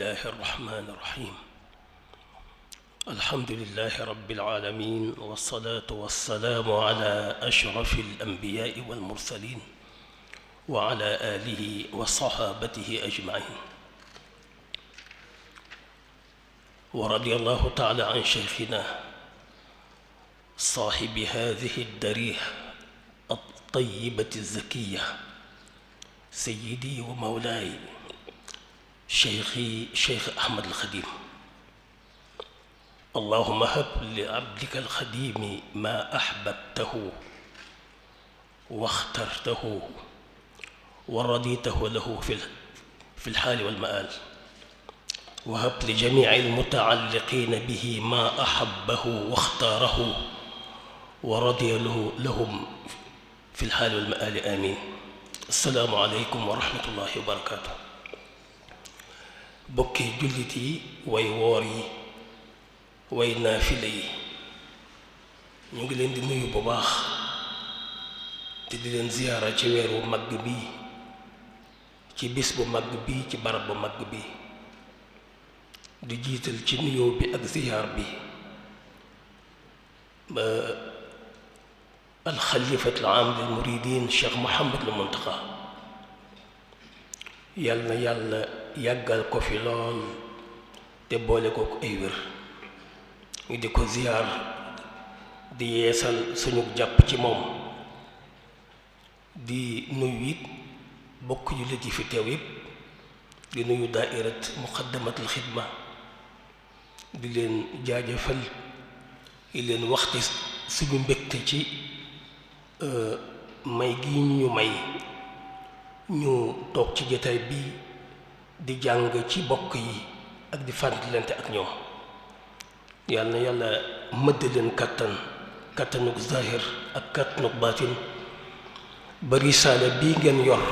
الله الرحمن الرحيم الحمد لله رب العالمين والصلاة والسلام على أشرف الأنبياء والمرسلين وعلى آله وصحابته أجمعين ورضي الله تعالى عن شيخنا صاحب هذه الدريح الطيبة الزكية سيدي ومولاي شيخ أحمد الخديم. اللهم هب لعبدك الخديم ما أحببته واخترته ورضيته له في الحال والمآل، وهب لجميع المتعلقين به ما أحبه واختاره ورضي لهم في الحال والمآل، آمين. السلام عليكم ورحمة الله وبركاته. bokki jullit yi way woor yi way naafile yi ñu ngi leen di nuyu bu baax te di leen ziyaara ci weer wu mag bi, ci bis bu mag bi, ci barab bu mag bi, di jiital ci nuyoo bi ak ziyaar bi ba alxalifatul aam lil muridin Cheikh Mouhamadul Muntaqa. yàlla na yàlla yàggal ko fi lool te boole ko ay wér. ñu di ko ziyaar di yeesal suñu jàpp ci moom, di nuyu it bokk jullit yi fi teew yépp, di nuyu daairat muqaddamatul xidma, di leen jaajëfal, di leen waxti suñu mbégte ci may gi ñu may ñu toog ci jotaay bi di jàng ci bokk yi ak di fàttalante ak ñoom. yàlla na yàlla mëdd leen kàttanuk zahir ak kàttanuk baatin ba risaala bii ngeen yor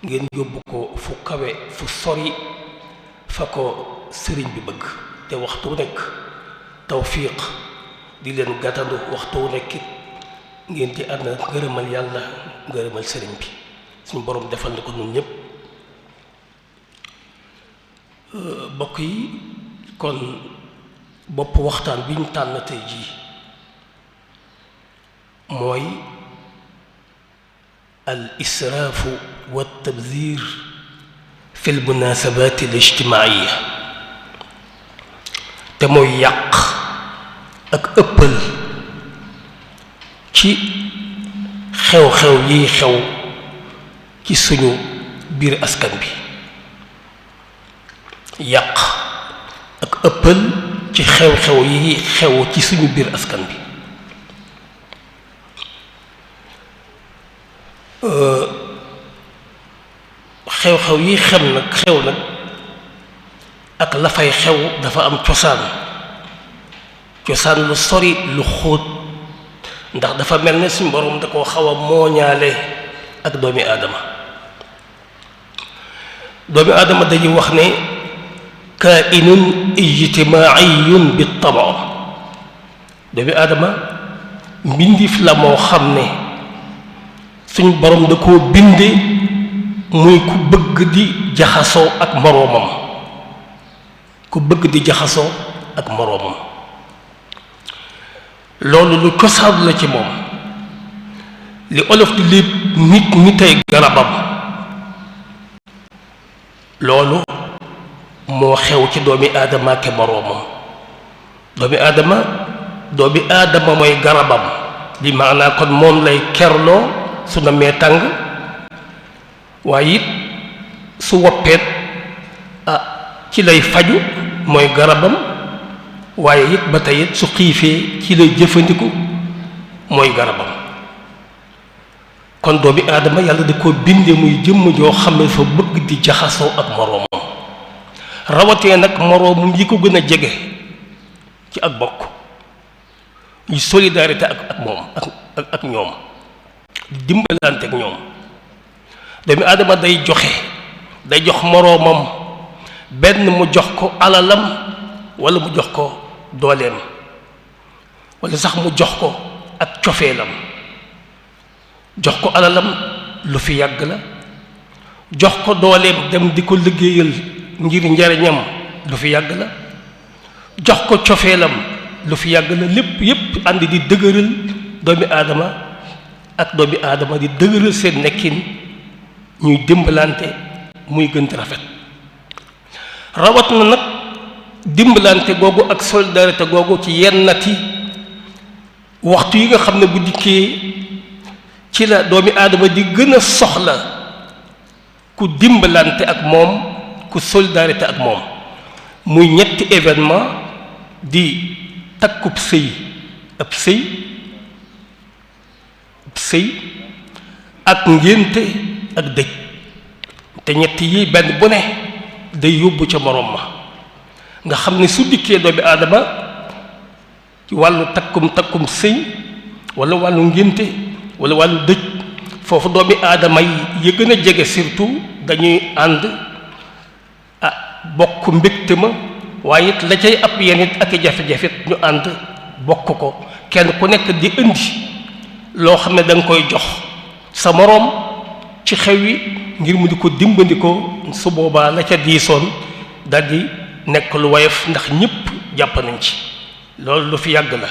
ngeen yóbbu ko fu kawe fu sori fa ko sëriñ bi bëgg, te waxtu nekk tawfiq di leen gàttandu, waxtu nekk ngeen di ànd ngërëmal yàlla ngërëmal sëriñ bi. suñu borom defal na ko ñun ñëpp. bokk yi, kon bopp waxtaan bi ñu tànn tey jii mooy al israafu wa tabzir fi l munasabat al ijtimaaiya, te mooy yàq ak ëppal ci xew-xew yiy xew ci suñu biir askan bi. yàq ak ëppal ci xew-xew yi xew ci suñu biir askan bi. xew-xew yi xew nag ak la fay xew dafa am cosaan lu sori lu xóot, ndax dafa mel ne suñu borom da koo xaw a mooñaale ak doomi aadama. doomi aadama dañuy wax ne kainun ijtimaiyun bi taba. doomi aadama mbindiif la moo xam ne suñ borom da koo binde muy ku bëgg di jaxasoo ak moroomam, loolu lu cosaan la ci moom. li olof di lépp nit tey garabam, loolu moo xew ci doomi aadama ke moroomam. doomi aadama mooy garabam, bi maanaa kon moom lay kerloo su na mee tàng, waaye it su woppeet ci lay faju mooy garabam, waaye it ba tey it su xiifee ci lay jëfandiku mooy garabam. kon doomi aadama yàlla da ko binde muy jëmm joo xam ne fa bëgg di jaxasoo ak moroomam, rawatee nag moroomam yi ko gën a jege ci ak bokk, ñu solidarité ak moom ak ñoom, di dimbalante ak ñoom. doomi aadama day jox moroomam, benn mu jox ko alalam walla mu jox ko dooleem, walla sax mu jox ko ak cofeelam. jox ko alalam lu fi yàgg la, jox ko dooleem dem di ko liggéeyal ngir njariñam lu fi yàgg la jox ko cofeelam lu fi yàgg la lépp yépp ànd di dëgëral doomi aadama ak doomi aadama di dëgëral seen nekkin ñuy dimbalante muy gën di rafet rawat na nag dimbalante googu ak solidarité googu ci yennati waxtu yi nga xam ne bu dikkee ci la doomi aadama di gën a soxla ku dimbalante ak moom ku solidarité ak moom muy ñetti événement di takkub sëy ab sëy ak ngénte ak dëj te ñetti yi benn bu ne day yóbbu ca moroom ma nga xam ne su dikkee doomi aadama ci wàllu takkum sëy wala wàllu ngénte wala wàllu dëj foofu doomi aadama yi gën a jege surtout dañuy ànd bokk mbégte ma waaye it la cay ab yenit ak i jafe-jafe ñu ànd bokk ko kenn ku nekk di indi loo xam ne da nga koy jox sa moroom ci xew wi ngir mu di ko dimbandikoo su boobaa la ca diisoon daldi nekk lu woyof ndax ñépp jàpp nañ ci loolu lu fi yàgg la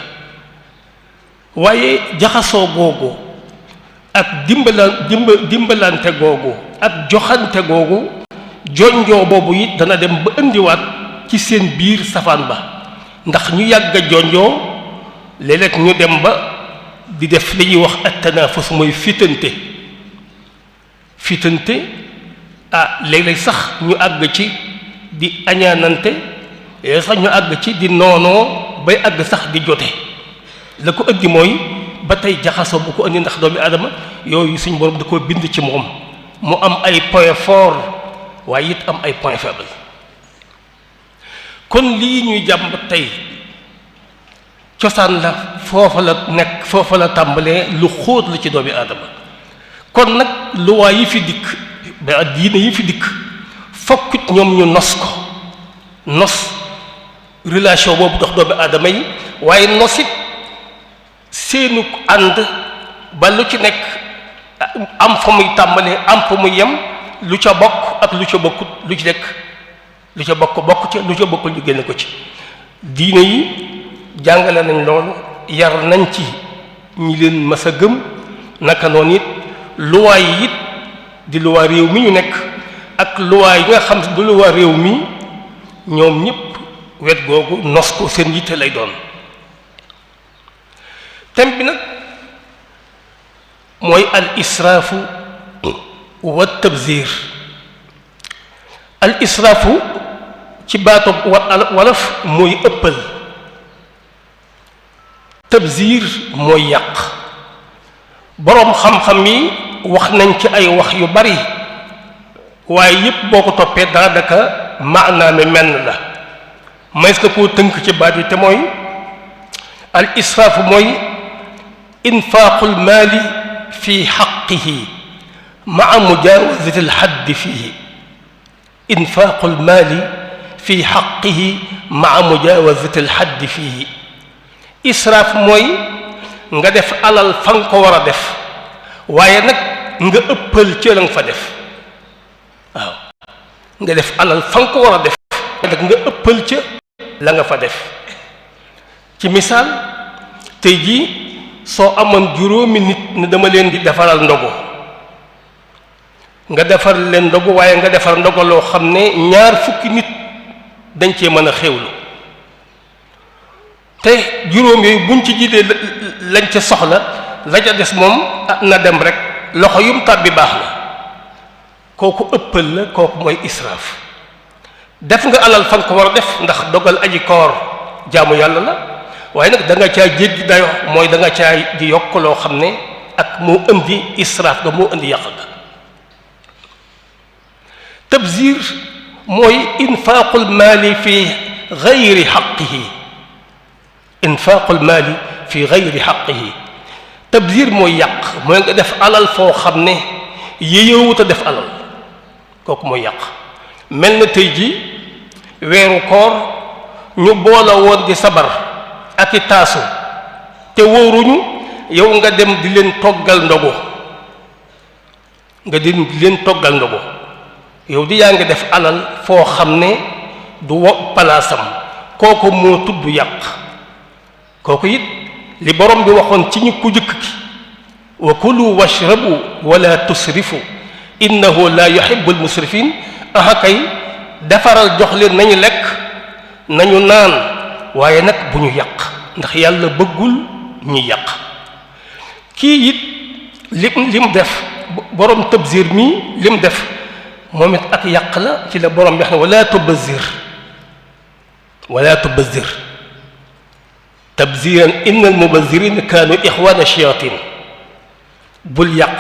waaye jaxasoo googu ak dimbalante googu ak joxante googu jonjoo boobu it dana dem ba indiwaat ci seen biir safaan ba ndax ñu yàgg a jonjoo léeg-léeg ñu dem ba di def li ñuy wax at-tanaafus mooy fitante léeg-léeg sax ñu àgg ci di añaanante léeg sax ñu àgg ci di noonoo bay àgg sax di jote la ko indi mooy ba tey jaxasoo bu ko indi ndax doomi aadama yooyu suñ borom da koo bind ci moom mu am ay point fort waaye it am ay point faible kon lii ñuy jàmb tey cosaan la foofa la nekk foofa la tàmbalee lu xóot la ci doomi aadama kon nag luwaa yi fi dikk ba diine yi fi dikk fokkut ñoom ñu nos relation boobu dox doomi aadama yi waaye nosit seenu ànd ba lu ci nekk am fa muy tàmbalee am fa muy yem lu ca bokk ak lu ca bokkut lu ci nekk lu ca bokk ca lu ca bokkul ñu génne ko ci diine yi jàngale nañ loolu yar nañ ci ñi leen mas a gëm naka noonu it luwaay yi it di luwaa réew mi ñu nekk ak luwaay yi nga xam du luwaa réew mi ñoom ñëpp wet googu nos ko seen yitte lay doon thème bi nag mooy al israafu wa tabzir al israafu ci baatu wolof mooy ëppal tabzir mooy yàq boroom xam-xam yi wax nañ ci ay wax yu bari waaye yépp boo ko toppee daanaka maanaam menn la mays na koo tënk ci baat yi te mooy al israafu mooy infaaqul maali fi xaqihi maa mujaawazati alxaddi fiihi infaaqul maali fi xaqihi maa mujaawazati alxaddi fiihi israaf mooy nga def alal fa nga ko war a def waaye nag nga ëppal ci la nga fa def waaw nga def alal fa nga ko war a def nag nga ëppal ca la nga fa def ci misaal tey jii soo amoon juróomi nit ne dama leen di defaral ndogu nga defar leen ndogu waaye nga defar ndogu loo xam ne 20 nit dañ cee mën a xewlu te juróom yooyu buñ ci jiitee lañ ca soxla la ca des moom na dem rek loxo yum tàbbi baax na kooku ëppal la kooku mooy israaf def nga alal fan ko war a def ndax dogal aji koor jaamu yàlla la waaye nag da nga caa jéggi dayo mooy da nga caa di yokk loo xam ne ak moo indi israaf ga moo indi yàq ga tabzir mooy infaaqul maali fi gayri xaqihi infaaqul maali fi gayri xaqihi tabzir mooy yàq mooy nga def alal foo xam ne yéyoowut a def alal kooku mooy yàq mel na tey ji weeru koor ñu boole woon di sabar ak i taasu te wóoruñu yow nga dem di leen toggal ndogu yow di yaa ngi def alal foo xam ne du wo palaasam kooku moo tudd yàq kooku it li borom bi waxoon ci ñu ku jëkk ki wa kulu washrabu wala tusrifu innahu la yuhibbul musrifin aha kay defaral jox leen nañu lekk nañu naan waaye nag bu ñu yàq ndax yàlla bëggul ñu yàq kii it lim def borom tabzir mi lim def moom it ak yàq la ci la borom bi wax ne wala tubazzir tabziran innal mubazzirina kaanu ixwaana shayatin bul yàq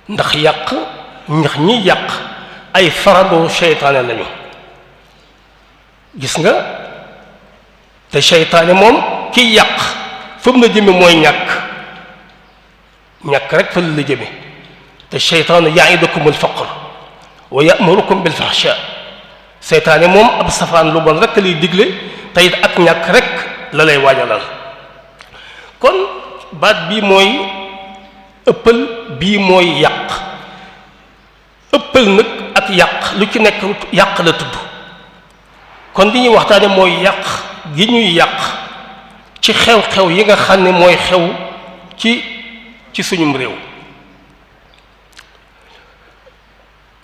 ndax ñi yàq ay farandoo seytaane lañu gis nga te seytaane moom kiy yàq fa mu la jëme mooy ñàkk rek fa la jëme te seytaanu ya'idukum al-faqr wa ya'murukum bil-fahsha seytaane moom ab safaan lu bon rek lay digle te it ak ñàkk rek la lay waajalal kon baat bii mooy ëppal bii mooy yàq ëppal nag ak yàq lu ci nekk yàq la tudd kon li ñuy waxtaane mooy yàq gi ñuy yàq ci xew-xew yi nga xam ne mooy xew ci suñum réew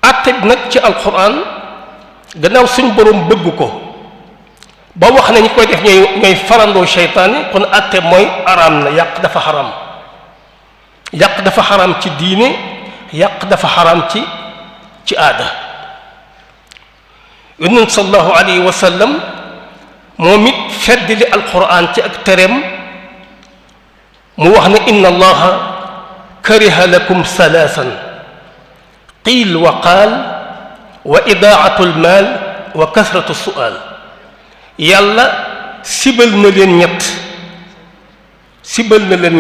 àtte nag ci alquran gannaaw suñu borom bëgg ko ba wax ne ñi koy def ñooy farandoo seytaane kon àtte mooy araam na yàq dafa xaram yàq dafa xaram ci diine yàq dafa xaram ci aada yonent sallallahu alayhi wa sallam moom it feddali alquran ci ak tereem mu wax ne inna allaha kariha lakum salaasan qiil wa qaal wa idaatu almaal wa kasratu su'aal yàlla sibal na leen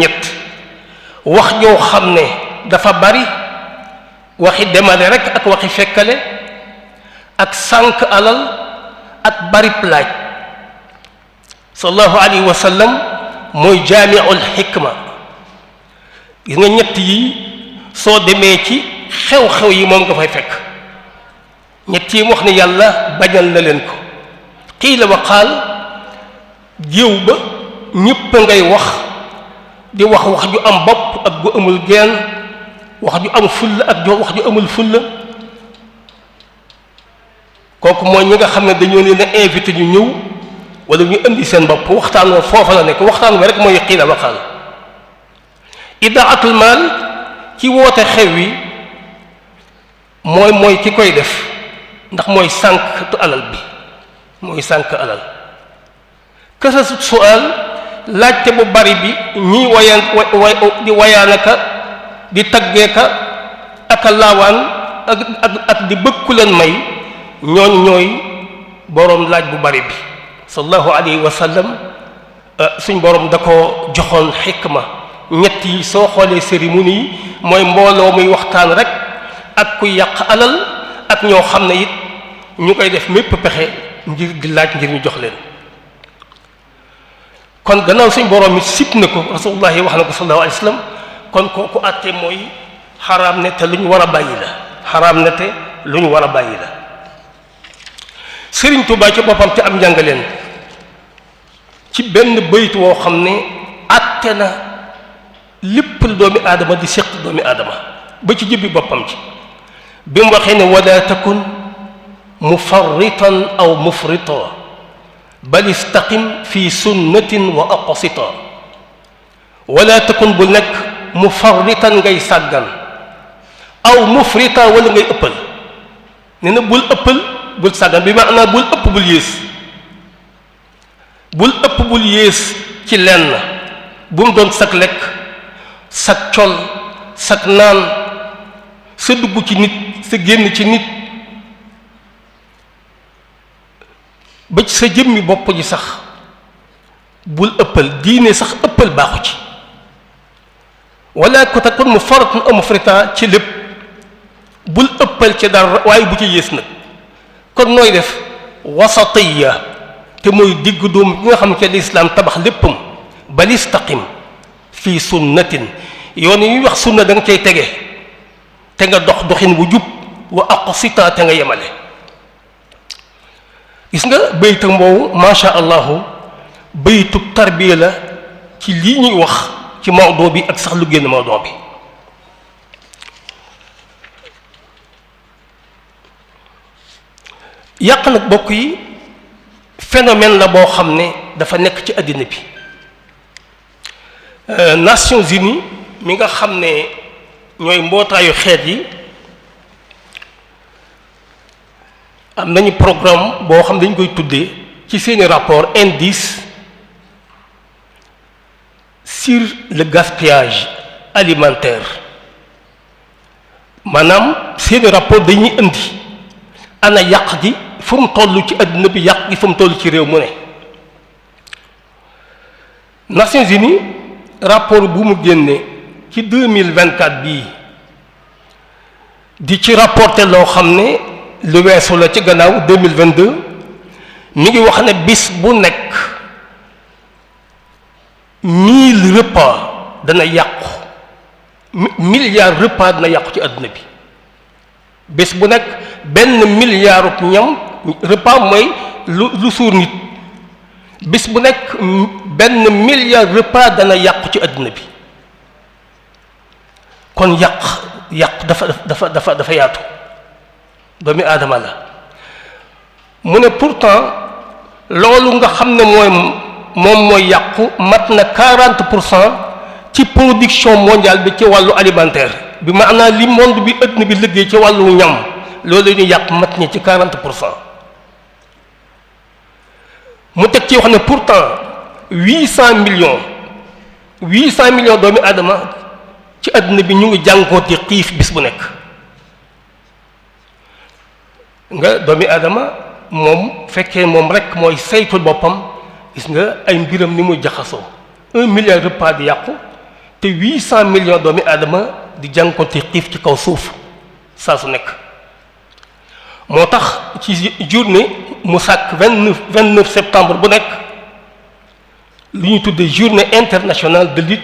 ñett wax ñoo xam ne dafa bari waxi demale rek ak waxi fekkale ak sànq alal ak bari plaaj sallallahu alayhi wa sallam mooy jaami'ul xikma gis nga ñett yi soo demee ci xew-xew yi moom nga fay fekk ñett yi mu wax ne yàlla bañal na leen ko qiila wa qaal géew ba ñépp a ngay wax di wax ju am bopp ak gu amul genn wax ju am fulla ak wax ju amul fulla kooku mooy ñi nga xam ne dañoo leen a invité ñu ñëw wala ñu indi seen bopp waxtaan wa foofa la nekk waxtaan wa rek mooy qiila wa qaal idaatul maal ci woote xew wi mooy ki koy def ndax mooy sànq alal bi mooy sànq alal kasatu su'aal laajte bu bari bi ñiy di wayaanaka di taggeeka ak a laawaan ak di bëgg leen may ñooy boroom laaj bu bari bi sallallahu alayhi wa sallam suñ boroom da ko joxoon xikma ñett yi soo xoolee cérémonie yi mooy mbooloo muy waxtaan rek ak ku yàq alal ak ñoo xam ne it ñu koy def mépp pexe ngir di laaj ngir ñu jox leen kon gannaaw suñ boroom it sib na ko rasulullah yi wax na ko sallallahu alayhi wa sallam kon kooku àtte mooy xaraam ne te lu ñu war a bàyyi la xaraam ne te lu ñu war a bàyyi la Sëriñ Tuubaa ci boppam ci am njàngaleen ci benn bayt woo xam ne àtte na lépp lu doomi aadama di séq doomi aadama ba ci jëbbi boppam ci bi mu waxee ne wala takun mufarritan aw mufrita bal istaqim fi sunnatin wa aqsita wala takun bu nekk mufarritan ngay sàggan aw mufrita wala ngay ëppal nee na bul ëppal bul sàggan bi maanaam bul ëpp bul yées ci lenn bu mu doon sag lekk sag col sag naan sa dugg ci nit sa génn ci nit ba ci sa jëmmi bopp ji sax bul ëppal diine sax ëppal baaxu ci wala ko takun mu faratun aw mufrita ci lépp bul ëppal ci dara waaye bu ci yées nag kon nooy def wasatiya te mooy digg dóom bi nga xam ne lislaam tabax léppam bal istaqim fii sunnatin yoon yi ñuy wax sunna da nga cay tege te nga dox doxin bu jub wa aqsita te nga yemale. gis nga baytam boobu macha allahu baytu tarbiya la ci lii ñuy wax ci mawdoo bi ak sax lu génn mawdoo bi. yàq nag bokk yi phénomène la boo xam ne dafa nekk ci àddina bi. Nations Unies mi nga xam ne ñooy mbootaayu xeet yi am nañu programme boo xam dañ koy tuddee ci seeni rapport indice sur le gaspillage alimentaire. maanaam seeni rapport dañuy indi ana yàq gi fu mu toll ci àddina bi, yàq gi fu mu toll ci réew mu ne. Nations Unies rapport bu mu génne ci 2024 bii di ci rapporté loo xam ne lu weesu la ci gannaaw 2022 mi ngi wax ne bis bu nekk 1000 repas dana yàqu, milliard repas dana yàqu ci àdduna bi. bis bu nekk benn milliard ñam repas mooy lu suur nit. bis bu nekk benn milliard repas dana yàqu ci àdduna bi. kon yàq dafa yaatu, doomi aadama la. mu ne pourtant loolu nga xam ne moom mooy yàqu mat na 40% ci production mondiale bi ci wàllu alimentaire bi, maanaam li monde bi àdduna bi liggéey ci wàllu ñam loolu ñu yàq mat ñi ci 40%. mu teg ci wax ne pourtant 800 millions doomi aadama ci àdduna bi ñu ngi jànkooti xiif bis bu nekk. nga doomi aadama moom fekkee moom rek mooy saytul boppam, gis nga ay mbiram ni muy jaxasoo. 1 milliard repas di yàqu te 800 millions doomi aadama di jànkooti xiif ci kaw suuf saa su nekk. moo tax ci journée mu sàkk 29 septembre bu nekk lu ñuy tuddee journée internationale de lutte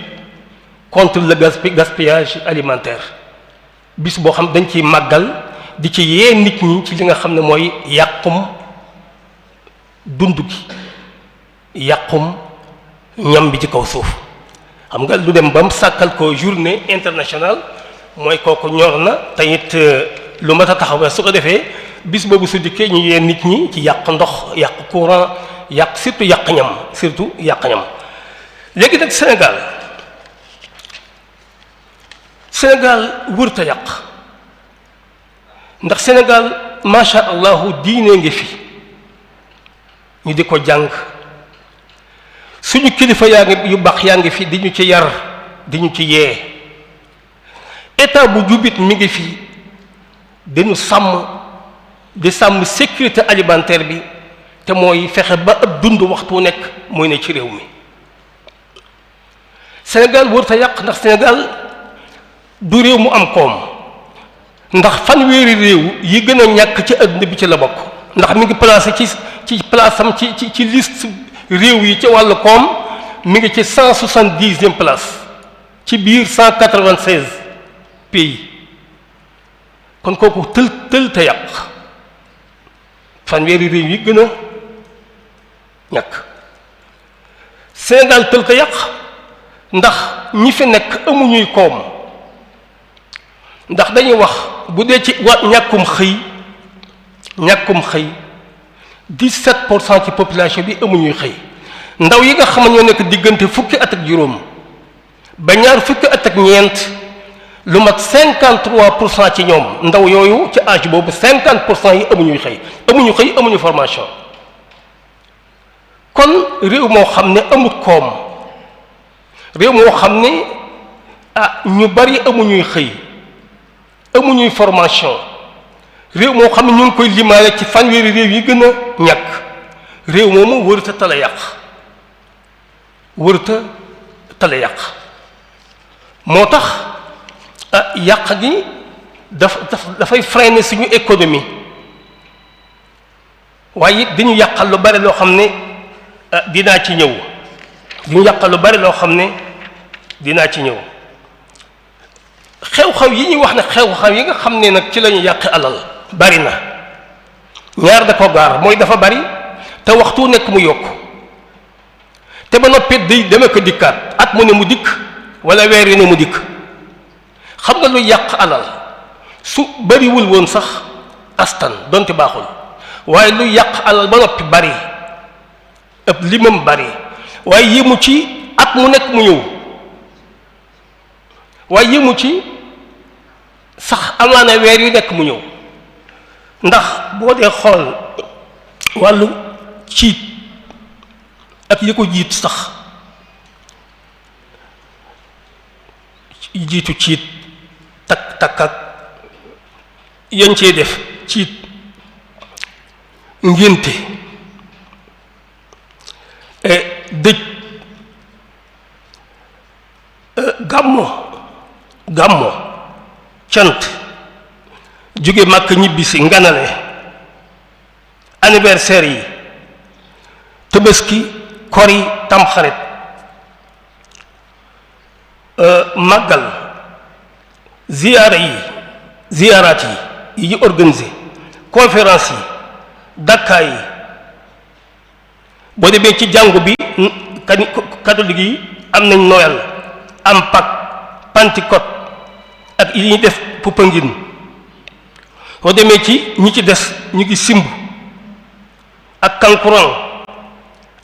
contre le gaspillage alimentaire. bis boo xam dañ ciy màggal di ci yee nit ñi ci li nga xam ne mooy yàqum dund gi, yàqum ñam bi ci kaw suuf. xam nga lu dem ba mu sàkkal ko journée internationale mooy kooku ñor na te it lu mat a taxawee. su ko defee bis boobu su dikkee ñu yee nit ñi ci yàq ndox, yàq courant, surtout yàq ñam. léegi nag Sénégal wërta yàq, ndax Sénégal macha allahu diine ngi fi ñu di ko jàng, suñu kilifa yu baax yaa ngi fi di ñu ci yar, di ñu ci yee. état bu jubit mi ngi fi dañu di sàmm sécurité alimentaire bi, te mooy fexe ba ab dund waxtu nekk mooy ne ci réew mi. Sénégal wërta yàq ndax Sénégal du réew mu am koom, ndax fanweeri réew yi gën a ñàkk ci àdduna bi ci la bokk. ndax mi ngi placé ci place am ci liste réew yi ci wàllu koom mi ngi ci 170e place ci biir 196 pays. kon kooku tël te yàq, fanweeri réew yi gën a ñàkk. Sénégal tël te yàq ndax ñi fi nekk amuñuy koom, ndax dañuy wax bu dee ci ñàkkum xëy 17% ci population bi amuñuy xëy. ndaw yi nga xam ne ñoo nekk diggante fukki at ak juróom ba ñaar fukki at ak ñeent lu mat 53% ci ñoom ndaw yooyu ci âge boobu 50% yi amuñuy xëy, amuñu formation. kon réew moo xam ne amut koom, réew moo xam ne ñu bari amuñuy xëy, amuñuy formation, réew moo xam ne ñu ngi koy limaale ci fanweeri réew yi gën a ñàkk. réew moomu wërta tala yàq, moo tax yàq gi dafay freiner suñu économie, waaye it dañu yàqal lu bari loo xam ne dinaa ci ñëw. xew-xew yi ñuy wax ne xew-xew yi nga xam ne nag ci lañu yàq alal bari na ñaar da ko gaar mooy dafa bari te waxtu nekk mu yokk te ba noppi day deme ko dikkaat at mu ne mu dikk wala weer yu ne mu dikk. xam nga lu yàq alal su bariwul woon sax astan donte baaxul waaye lu yàq alal ba noppi bari ëpp limam bari waaye yéemu ci at mu nekk mu ñëw waaye yéemu ci sax amaana weer yu nekk mu ñëw ndax boo dee xool wàllu ciit ak yi ko jiit sax jiitu ciit takk ak yañ cee def ciit ngénte dëj gàmmo cant jóge màkk ñibbisi nganale anniversaire yi tabaski kori tamxarit màggal ziyaaraat yi ñu organisé conférence yi dakkaa yi boo demee ci jàngu bi catholique yi am nañ Noël am Pâques Pentecôte ak yi ñuy def Popenguine boo demee ci ñi ci des ñu ngi simb ak kankurang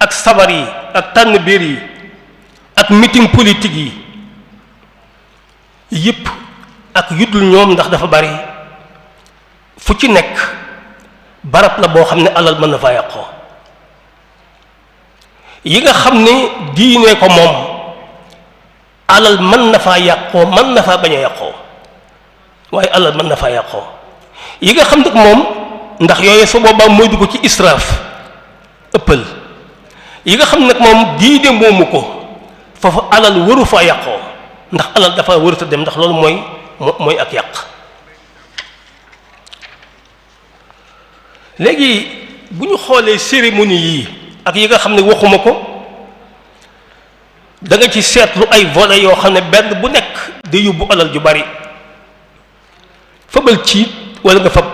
ak sabar yi ak tànn biir yi ak meeting politique yi yëpp ak yuddul ñoom ndax dafa bari fu ci nekk barab la boo xam ne alal mën na faa yàqoo yi nga xam ne diine ko moom alal mën na faa yàqoo mën na faa bañ a yàqoo waaye alal mën na faa yàqoo yi nga xam nag moom ndax yooyu su boobaa mooy dugg ci israaf ëppal yi nga xam nag moom diine moomu ko foofu alal waru faa yàqoo ndax alal dafa warut a dem ndax loolu mooy ak yàq léegi bu ñu xoolee cérémonie yii ak yi nga xam ne waxuma ko da nga ci seetlu ay volets yoo xam ne benn bu nekk day yóbbu alal ju bari fabal ciit wala nga fab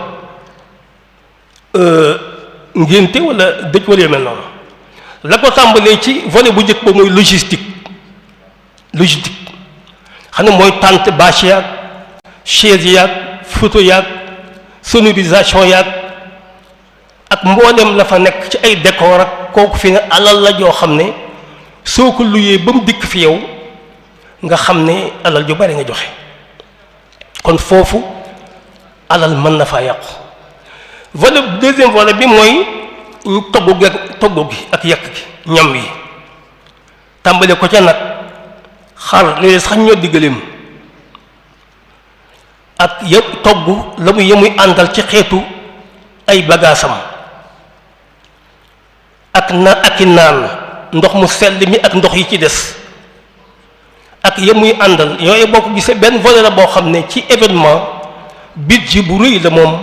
ngénte wala dëj wala yu mel noonu la ko tàmbalee ci volet bu njëkk ba mooy logistique xam ne mooy tente bâche yaag chaise yaag photo yaag sonorisation yaag ak mboolem la fa nekk ci ay décor ak kooku fi ne alal la joo xam ne soo ko luyee ba mu dikk fi yow nga xam ne alal ju bari nga joxe kon foofu alal mën na faa yàqu volet deuxième volet bi mooy togg gi ak yàq gi ñam yi tàmbale ko ca nag xar léeg-léeg sax ñoo diggaleem ak yëpp togg la mu yemuy àndal ci xeetu ay bagaasam ak i naan ndox mu sell mi ak ndox yi ci des ak yemuy àndal yooyu boo ko gisee benn volet la boo xam ne ci événement budget bu rëy la moom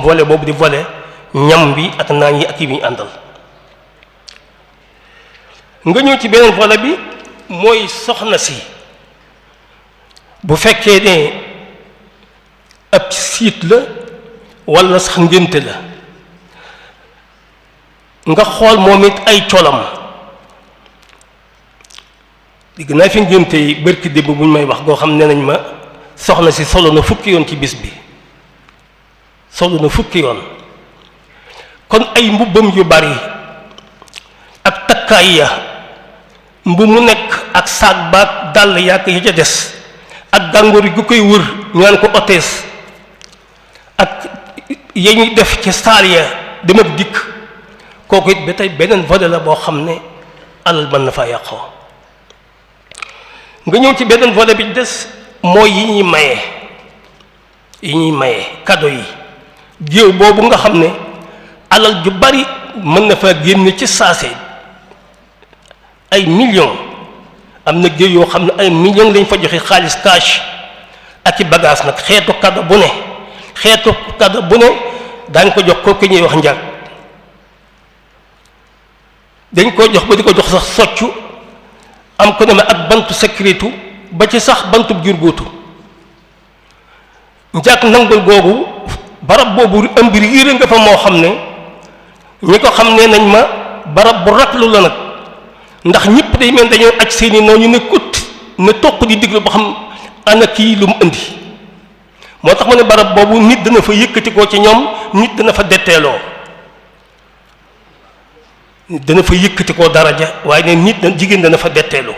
volet boobu di volet ñam bi ak naan yi ak yi muy àndal nga ñëw ci beneen volet bi mooy soxna si bu fekkee ne ab siit la walla sax ngénte la nga xool moom it ay colam digg naa fi ngénte yi bërki démb bu ñu may wax goo xam ne nañ ma soxna si solo na fukki yoon ci bis bi solo na fukki yoon kon ay mbubbam yu bari ak takkaay ya mbu mu nekk ak saag baag dàll yàgg ya ca des ak gàngoor gu koy wër ñu naan ko otees ak ya ñuy def ci saal ya dem ak dikk kooku it ba tey beneen volet la boo xam ne alal mën na faa yàqoo nga ñëw ci beneen volet bi des mooy yi ñuy maye cadeau yi géew boobu nga xam ne alal ju bari mën na faa génne ci saase ay millions am na géew yoo xam ne ay millions lañ fa joxe xaalis cash ak i bagage nag xeetu cadeau bu ne daañ ko jox kooku ñuy wax njag dañ koo jox ba di ko jox sax soccu am ko ne ma ak bantu sécurité ba ci sax bantub jur góotu njàkk nangul googu barab boobu ëmb riire nga fa moo xam ne ñi ko xam ne nañ ma barab bu ratlu la nag ndax ñëpp day mel dañoo aj seeni noonu ñu ne kut ne toq di diglu ba xam ana kii lu mu indi moo tax ma ne barab boobu nit dana fa yëkkatikoo ci ñoom nit dana fa detteeloo nit dana fa yëkkatikoo daraja waaye ne nit jigéen dana fa detteeloo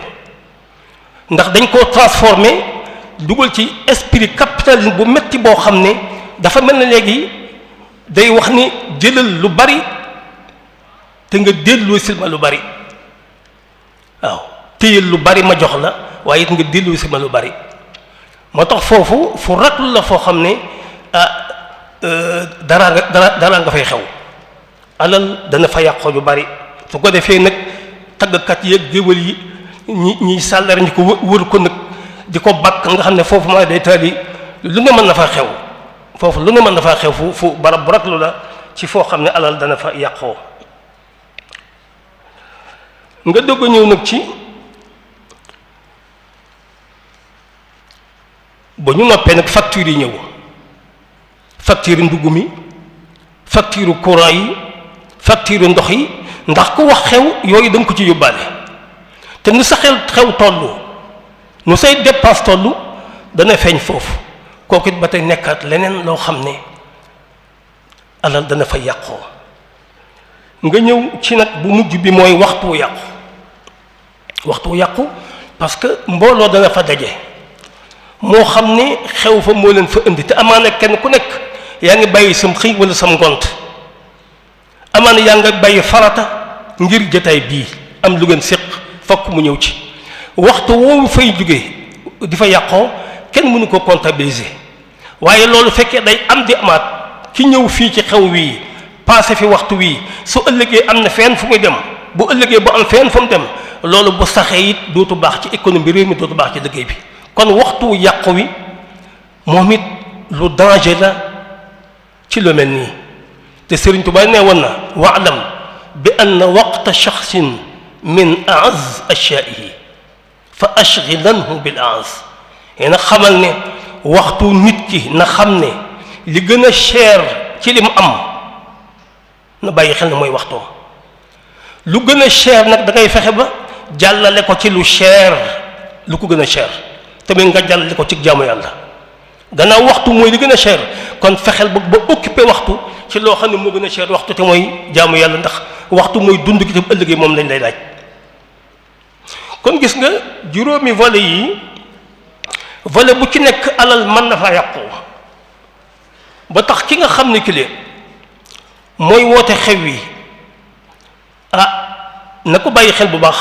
ndax dañ koo transformé dugal ci esprit capitalisme bu metti boo xam ne dafa mel ne léegi day wax ni jëlal lu bari te nga delloo silma lu bari waaw téyel lu bari ma jox la waaye it nga delloo silma lu bari moo tax foofu fu ratlu la foo xam ne dara nga fay xew alal dana fa yàqoo yu bari su ko defee nag taggkat yeeg géwël yi ñi sàllar ñi ko wër ko nag di ko bakk nga xam ne foofu maa day taali lu ne mën na fa xew foofu lu ne mën na fa xew fu barab bu ratlu la ci foo xam ne alal dana fa yàqoo nga dogg a ñëw nag ci ba ñu noppee nag facture yi ñëw facture ndugg mi facture courant yi facture ndox yi ndax ku wax xew yooyu da nga ko ci yóbbaale te nu sa xew tollu nu say dépense tollu dana feeñ foofu kooku it ba tey nekkaat leneen loo xam ne alal dana fa yàqoo nga ñëw ci nag bu mujj bi mooy waxtu wu yàqu parce que mbooloo dana fa daje moo xam ne xew fa moo leen fa indi te amaana kenn ku nekk yaa ngi bàyyi sam xëy wala sam ngont amaana yaa nga bàyyi farata ngir jotaay bii am lu ngeen séq fokk mu ñëw ci waxtu woowu fay jóge di fa yàqoo kenn mënu ko comptabiliser waaye loolu fekkee day am di amaat ki ñëw fii ci xew wii passé fi waxtu wii su ëllëgee am na fenn fu muy dem bu ëllëgee bu am fenn fu mu dem loolu bu saxee it dootu baax ci économie réew mi dootu baax ci liggéey bi kon waxtu yàqu wi moom it lu danger la ci lu mel nii te Sëriñ Tuubaa nee woon na waalam bi anna waqta shaxsin min aaz ashyaaihi fa ashghilanhu bil aaz na xamal ne waxtu nit ki na xam ne li gën a cher ci li mu am na bàyyi xel ne mooy waxtoom lu gën a cher nag da ngay fexe ba jàllale ko ci lu cher lu ko gën a cher tamit nga jàllale ko ci jaamu yàlla gannaaw waxtu mooy li gën a cher kon fexeel ba occupé waxtu ci loo xam ne moo gën a cher waxtu te mooy jaamu yàlla ndax waxtu mooy dund gi te bu ëllëgee moom lañ lay laaj kon gis nga juróomi volet yi volet bu ci nekk alal mën na faa yàqu ba tax ki nga xam ne ki mooy woote xew yi na ko bàyyi xel bu baax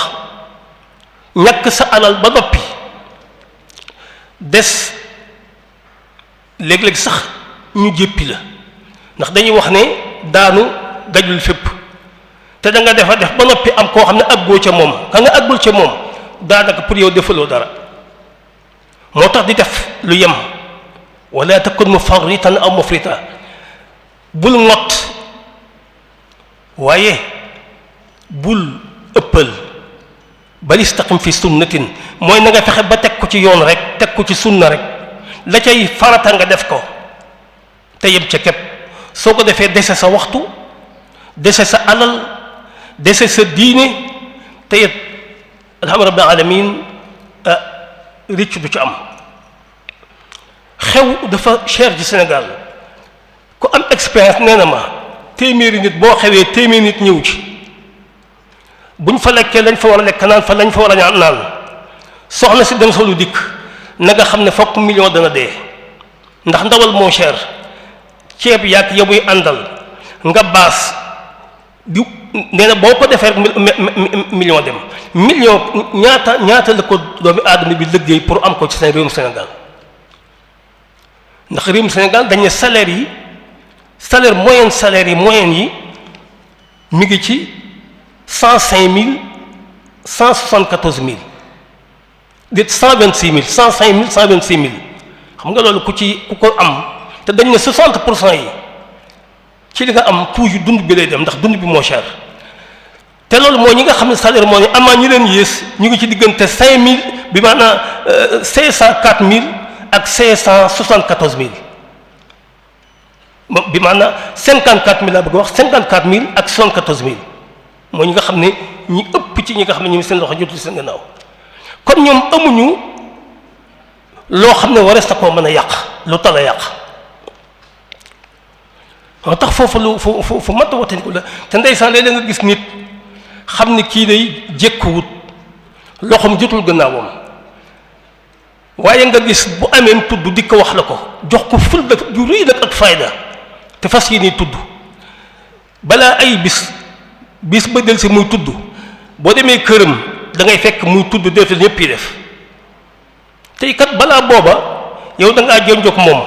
ñàkk sa alal ba noppi des léeg-léeg sax ñu jéppi la ndax dañuy wax ne daanu dajul fépp te da nga defa def ba noppi am koo xam ne àggoo ca moom ka nga àggul ca moom daanaka pour yow defaloo dara moo tax di def lu yem wala takun mufarritan aw mufrita bul ngott waaye bul ëppal bal istaqim fi sunnatin mooy na nga fexe ba teg ko ci yoon rek teg ko ci sunna rek la cay farata nga def ko te yem ca képp soo ko defee dese sa waxtu dese sa alal dese sa diine te it alhamdu rabbil alamin ricc du ci am xew dafa cher ci Sénégal ku am expérience nee na ma téeméeri nit boo xewee téeméeri nit ñëw ci buñ fa lekkee lañ fa war a lekk naan fa lañ fa war a naan soxna si dem solu dikk na nga xam ne fokk million dana dee ndax ndawal moo cher ceeb yaag ya muy àndal nga baas di nee na boo ko defee rek million dem million ñaata la ko doomi aadama bi liggéey pour am ko ci seen réewum Sénégal ndax réewum Sénégal dañ ne salaire yi moyenne yi mi ngi ci 105 000 174 000 dit 126 000 105 000 126 000 xam nga loolu ku ko am te dañ ne 60% yi ci li nga am toujours dund bi lay dem ndax dund bi moo cher te loolu mooy ñi nga xam ne salaire moo ne amaa ñi leen yées ñu ngi ci diggante 5 000 bi maanaam 504000 ak 574000 bi maanaam 54000 laa bëgg wax 54000 ak 74000 mooy ñi nga xam ne ñi ëpp ci ñi nga xam ne ñu seen loxo jotul seen gannaaw kon ñoom amuñu loo xam ne warees na koo mën a yàq lu tal a yàq moo tax foofu lu fu mat a watandiku la te ndeysaan léeg-léeg nga gis nit xam ne kii day jékkuwut loxoom jotul gannaawam waaye nga gis bu amee tudd di ko wax la ko jox ko ful da ju rëy nag ak fayda te fas yéene tudd balaa ay bis ba del si muy tudd boo demee këram da ngay fekk muy tudd deetal ñëpp yi def tey kat balaa booba yow da ngaa jonjog moom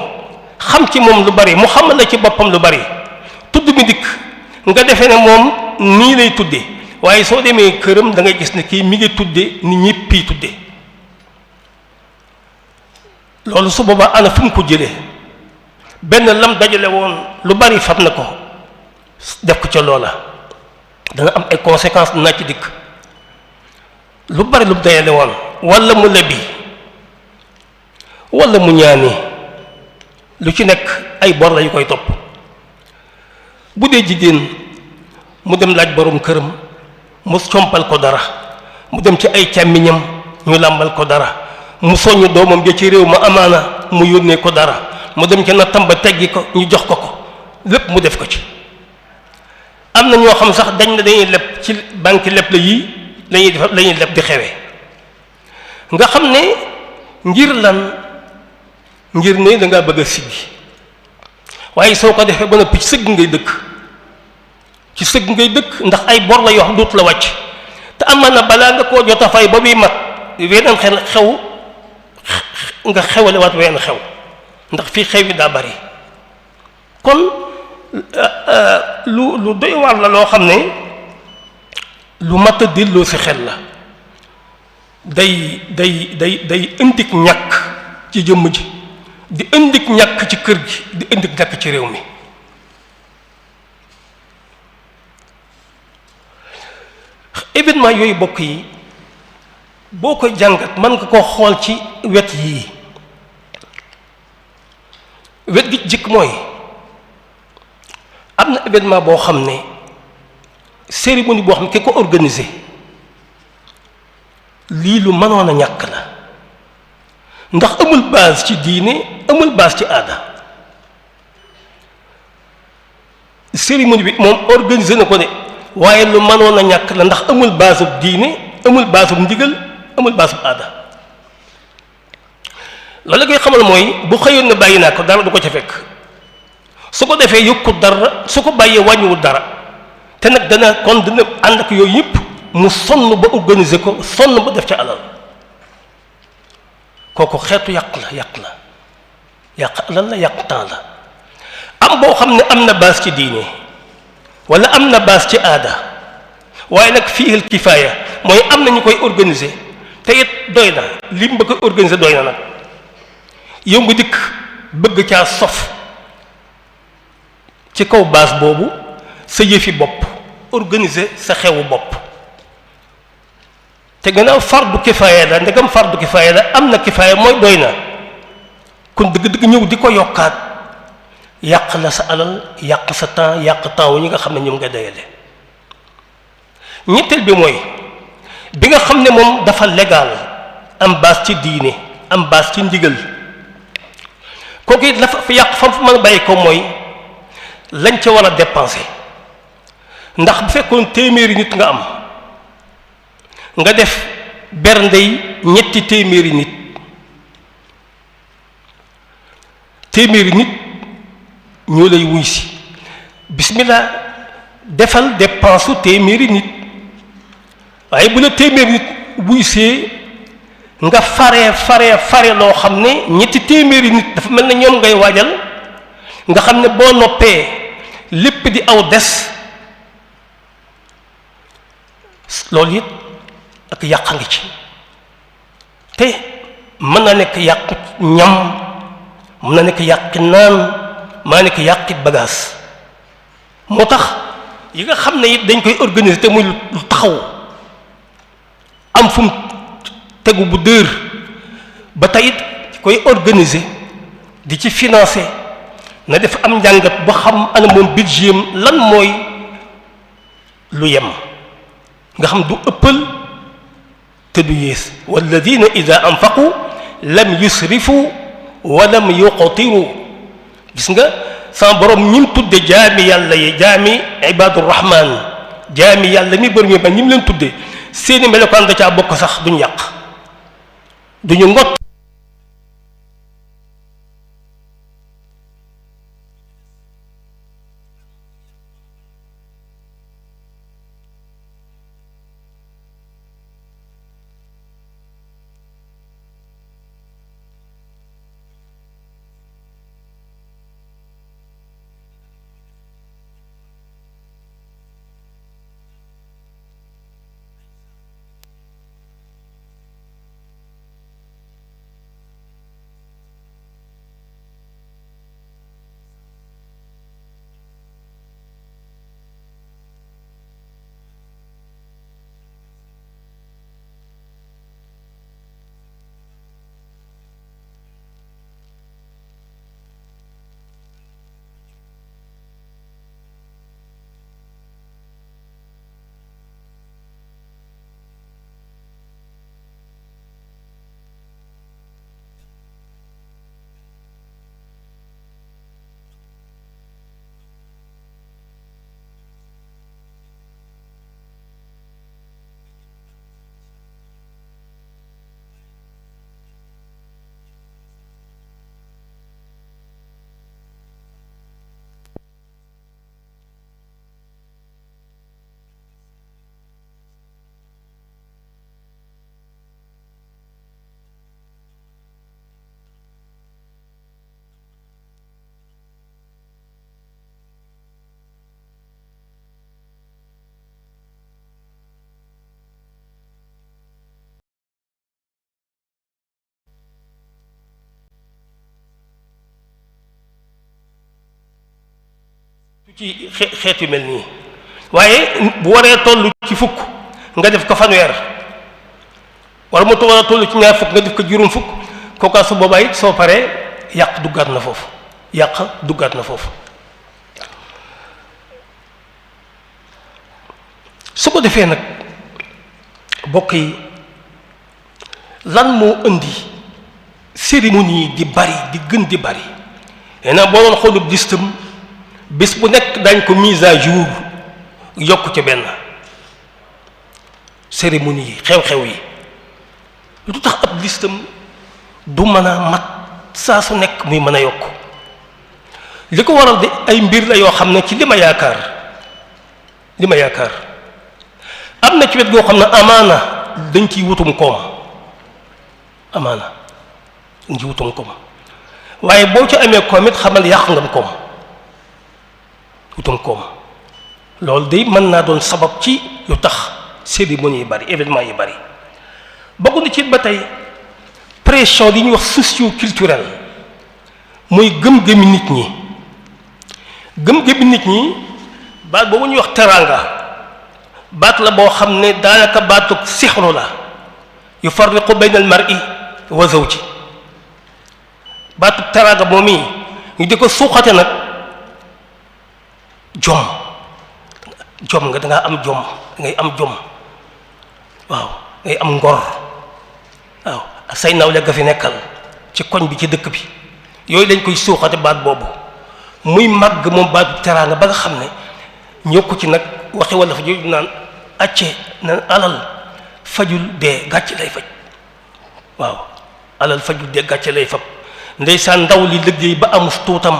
xam ci moom lu bari mu xamal la ci boppam lu bari tudd mi dikk nga defee ne moom nii lay tudde waaye soo demee këram da ngay gis ne kii mi ngi tudde ni ñëpp yi tudde loolu su boobaa ana fu mu ko jëlee benn lam dajale woon lu bari fab na ko def ko ca loola dana am ay conséquences naa ci dikk lu bari lu dajale woon wala mu lebi wala mu ñaani lu ci nekk ay bor la yu koy topp bu dee jigéen mu dem laaj borom këram mu compal ko dara mu dem ci ay càmmiñam ñu làmbal ko dara mu soññ doomam ja ci réew ma amaana mu yónnee ko dara mu dem ca nattam ba teggi ko ñu jox ko ko lépp mu def ko ci am na ñoo xam sax dañ ne dañuy leb ci banque leb la yii lañuy def lañuy leb di xewee nga xam ne ngir lan ngir ne da ngaa bëgg a siggi waaye soo ko defee ba noppi ci sëgg ngay dëkk ci sëgg ngay dëkk ndax ay bor la yoo xam dootu la wàcc te amaan na balaa nga koo jot a fay ba muy mat weneen xew nga xewale waat weneen xew ndax fii xew yi daa bari kon lu doy waar la loo xam ne lu mat a delloo si xel la day indik ñàkk ci jëmm ji di indik ñàkk ci kër gi di indik ñàkk ci réew mi événement yooyu bokk yi boo koy jàngat mën nga koo xool ci wet yii wet gi jëkk mooy am na événement boo xam ne cérémonie boo xam ne ki ko organisé lii lu mënoon a ñàkk la ndax amul base ci diine amul base ci aada cérémonie bi moom organisé na ko ne waaye lu mënoon a ñàkk la ndax amul base bu diine amul base bu ndigal amul base bu aada loolu la koy xamal mooy bu xëyoon ne bàyyi naa ko dara du ko ca fekk su ko defee yokku dara su ko bàyyee wàññiwul dara te nag dana ànd ak yooyu yëpp mu sonn ba organiser ko sonn ba def ca alal kooku xeetu yàq alal la yàq temps la am boo xam ne am na base ci diine wala am na base ci aada waaye nag fiihil kifaaya mooy am na ñu koy organiser te it doy na li mu bëgg a organiser doy na nag yow nga dikk bëgg caa sof ci kaw base boobu sa yëfi bopp organiser sa xewu bopp te gannaaw fardu kifaaya la ndegam fardu kifaaya la am na kifaaya mooy doy na kon dëgg-dëgg ñëw di ko yokkaat yàq la sa alal yàq sa temps yàq temps wu ñi nga xam ne ñoom nga dayale ñetteel bi mooy bi nga xam ne moom dafa légal am base ci diine am base ci ndigal kooku it dafa yàq fam fu mën a bàyyi ko mooy lañ ca war a dépenser ndax bu fekkoon téeméeri nit nga am nga def berndey ñetti téeméeri nit ñoo lay wuy si bismillah defal dépense u téeméeri nit waaye bu la téeméeri nit wuy see nga fare loo xam ne ñetti téeméeri nit dafa mel ne ñoom ngay waajal nga xam ne boo noppee lépp di aw des loolu it ak yàq ngi ci te mën na nekk yàq ñam mën na nekk yàq naan mën na nekk yàq bagage moo tax yi nga xam ne it dañ koy organiser te muy lu taxaw am fu mu tegu bu dër ba tey it koy organiser di ci financer na def am njàngat ba xam ana moom budget lan mooy lu yem nga xam du ëppal te du yées walladina ida anfaqu lam yusrifu wa lam yuqtiru gis nga sama borom ñim tudde jaami yàlla yi jaami ibadur rahman jaami yàlla mi bër mi ba ñim leen tudde seeni melokaan da caa bokk sax duñu yàq duñu ngot ci xeet yu mel nii waaye bu waree toll ci fukk nga def ko fanweer wala mu war a toll ci ñaar fukk nga def ko juróom fukk kooka su boobaa it soo paree yàq duggaat na foofu yàq duggaat na foofu su ko defee nag bokk yi lan moo indi cérémonie di bari di gën di bari naa boo doon xoolub listam bés bu nekk dañ ko mise à jour yokk ci benn cérémonie yi xew-xew yi lu tax ab listam du mën a mat saa su nekk muy mën a yokk li ko waral de ay mbir la yoo xam ne ci li ma yaakaar am na ci wet goo xam ne amaana dañ ciy wutum koom amaana dañ ciy wutum koom waaye boo ci amee koom it xamal yàq ngam koom wutum koom loolu de mën naa doon sabab ci lu tax cérémonie yi bari événement yi bari bokk na ci ba tey pression li ñuy wax socio-culturel muy gëm-gëmi nit ñi baat boobu ñuy wax teraanga baat la boo xam ne daanaka baatu sixru la yufarriqu bayna al mar'i wa zawji baatu teraanga moom yi ñu di ko suuxate nag jom nga dangaa am jom dangay am jom waaw ngay am ngor waaw say nawle ga fi nekkal ci koñ bi ci dëkk bi yooyu lañ koy suuxate baat boobu muy màgg moom baatu teraanga ba nga xam ne ñokku ci nag waxi wala fa jooju naan acce na alal fajul dee gàcce lay faj waaw alal fajul dee gàcce lay fab ndeysaan ndaw li liggéey ba amus tuutam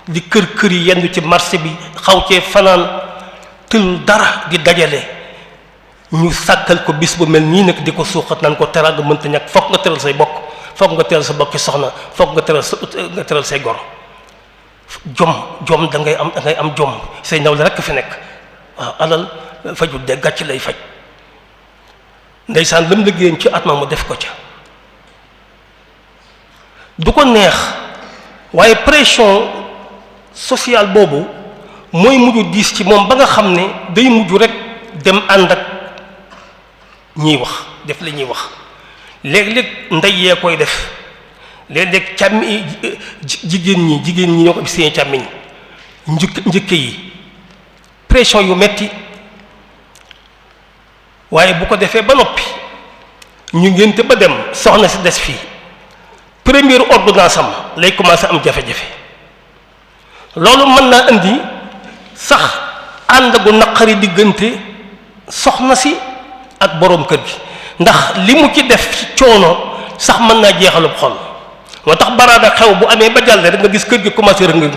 di kër yi yendu ci marché bi xaw cee fanaan tëlul dara di dajale ñu sàkkal ko bis bu mel nii nag di ko suuxat nan ko teraanga mënta ñàkk fokk nga teral say bokk fokk nga teral sa bokki soxna fokk nga teral say goro jom da ngay am jom say ndaw la rekk fi nekk waaw alal fajul de gàcc lay faj ndeysaan lam liggéeyam ci at ma mu def ko ca du ko neex waaye pression sociale boobu mooy mujj diis ci moom ba nga xam ne day mujj rek dem ànd ak ñiy wax def la ñuy wax léeg-léeg ndey yee koy def léeg-léeg càmmi jigéen ñi ñoo ko seen càmmiñ njëkke yi pression yu metti waaye bu ko defee ba noppi ñu ngénte ba dem soxna si des fii première ordonnance am lay commencé am jafe-jafe loolu mën naa indi sax ànd gu naqari diggante soxna si ak boroom kër gi ndax li mu ci def ci coono sax mën naa jeexalub xol moo tax baraada xew bu amee ba jàll rek nga gis kër gi commencé rëng ngi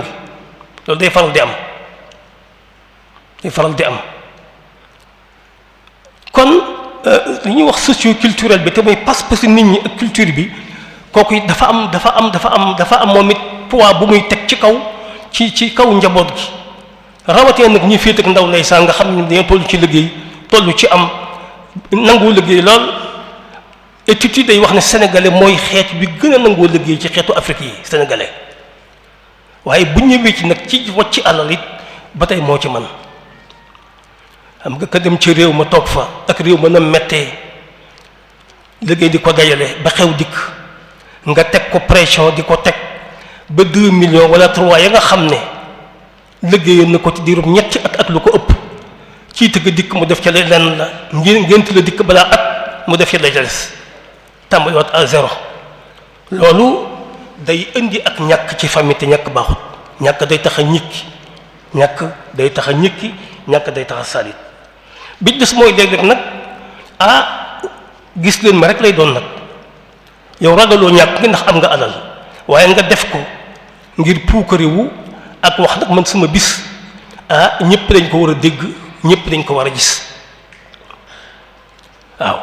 loolu day faral di am kon li ñuy wax socio-culturel bi te muy pas-pasu nit ñi ak culture bi kooku dafa am moom it poids bu muy teg ci kaw njaboot gi rawatee nag ñi féet ak ndaw lay saa nga xam ne dañoo toll ci liggéey toll ci am nangoo liggéey lool étude yi day wax ne sénégalais mooy xeet bi gën a nangoo liggéey ci xeetu Afrique yi sénégalais waaye bu ñëwee ci nag ci wàcc alal it ba tey moo ci man xam nga ka dem ci réew ma toog fa ak réew ma na mettee liggéey di ko dajale ba xew dikk nga teg ko pression di ko teg ba 2 millions wala 3 ya nga xam ne liggéeyoon na ko ci diirum ñetti at ak lu ko ëpp ci tëgg dikk mu def ca lenn la ngént la dikk balaa at mu def ca la des tàmbaliwaat à zéro loolu day indi ak ñàkk ci famille te ñàkk baaxut ñàkk day tax a ñikki ñàkk day tax a salit bi des mooy léeg-léeg nag gis leen ma rek lay doon nag yow ragaloo ñàkk ngi ndax am nga alal waaye nga def ko ngir puukarewu ak wax nag man sama bis ñëpp dañ ko war a dégg ñëpp dañ ko war a gis waaw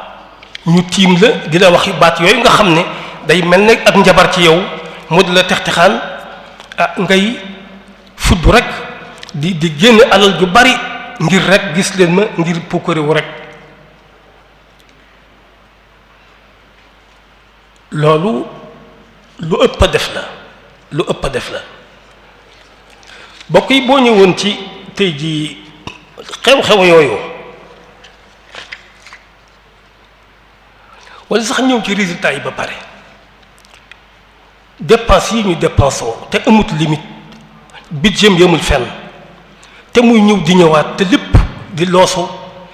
ñu tiim la di la wax baat yooyu nga xam ne day mel ne ak njabar ci yow mu di la textexaan ngay fudd rek di génn alal ju bari ngir rek gis leen ma ngir puukarewu rek loolu lu ëpp a def la bokk yi boo ñëwoon ci tey ji xew-xew yooyu wala sax ñëw ci résultat yi ba pare dépense yi ñu dépensoo te amut limite budget yemul fenn te muy ñëw di ñëwaat te lépp di loosu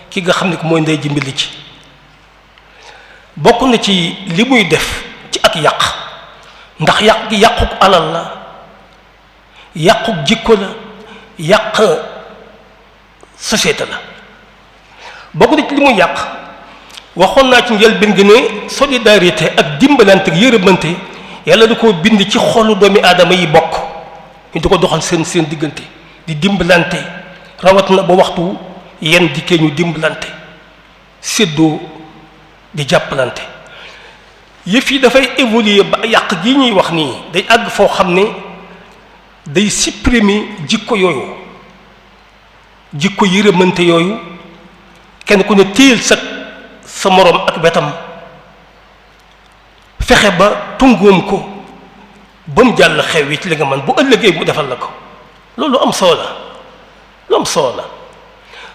ki nga xam ne ko mooy ndey ji mbili ci bokk na ci li muy def ci ak yàq ndax yàq gi yàquk alal la yàquk jikko la yàq société la bokk na ci li muy yàq waxoon naa ci njëlbéen gi ne solidarité ak dimbalante ak yërëmante yàlla da koo bind ci xolu doomi aadama yi bokk ñu di ko doxal seen diggante di dimbalante rawat na ba waxtu yenn dikkee ñu dimbalante séddoo di jàppalante yëf yi dafay évoluer ba yàq gi ñuy wax nii day àgg foo xam ne day supprimer jikko yooyu jikko yërëmante yooyu kenn ku ne téyel sa moroom ak wetam fexe ba tungoom ko ba mu jàll xew yi ci li nga man bu ëllëgee mu defal la ko loolu am solo la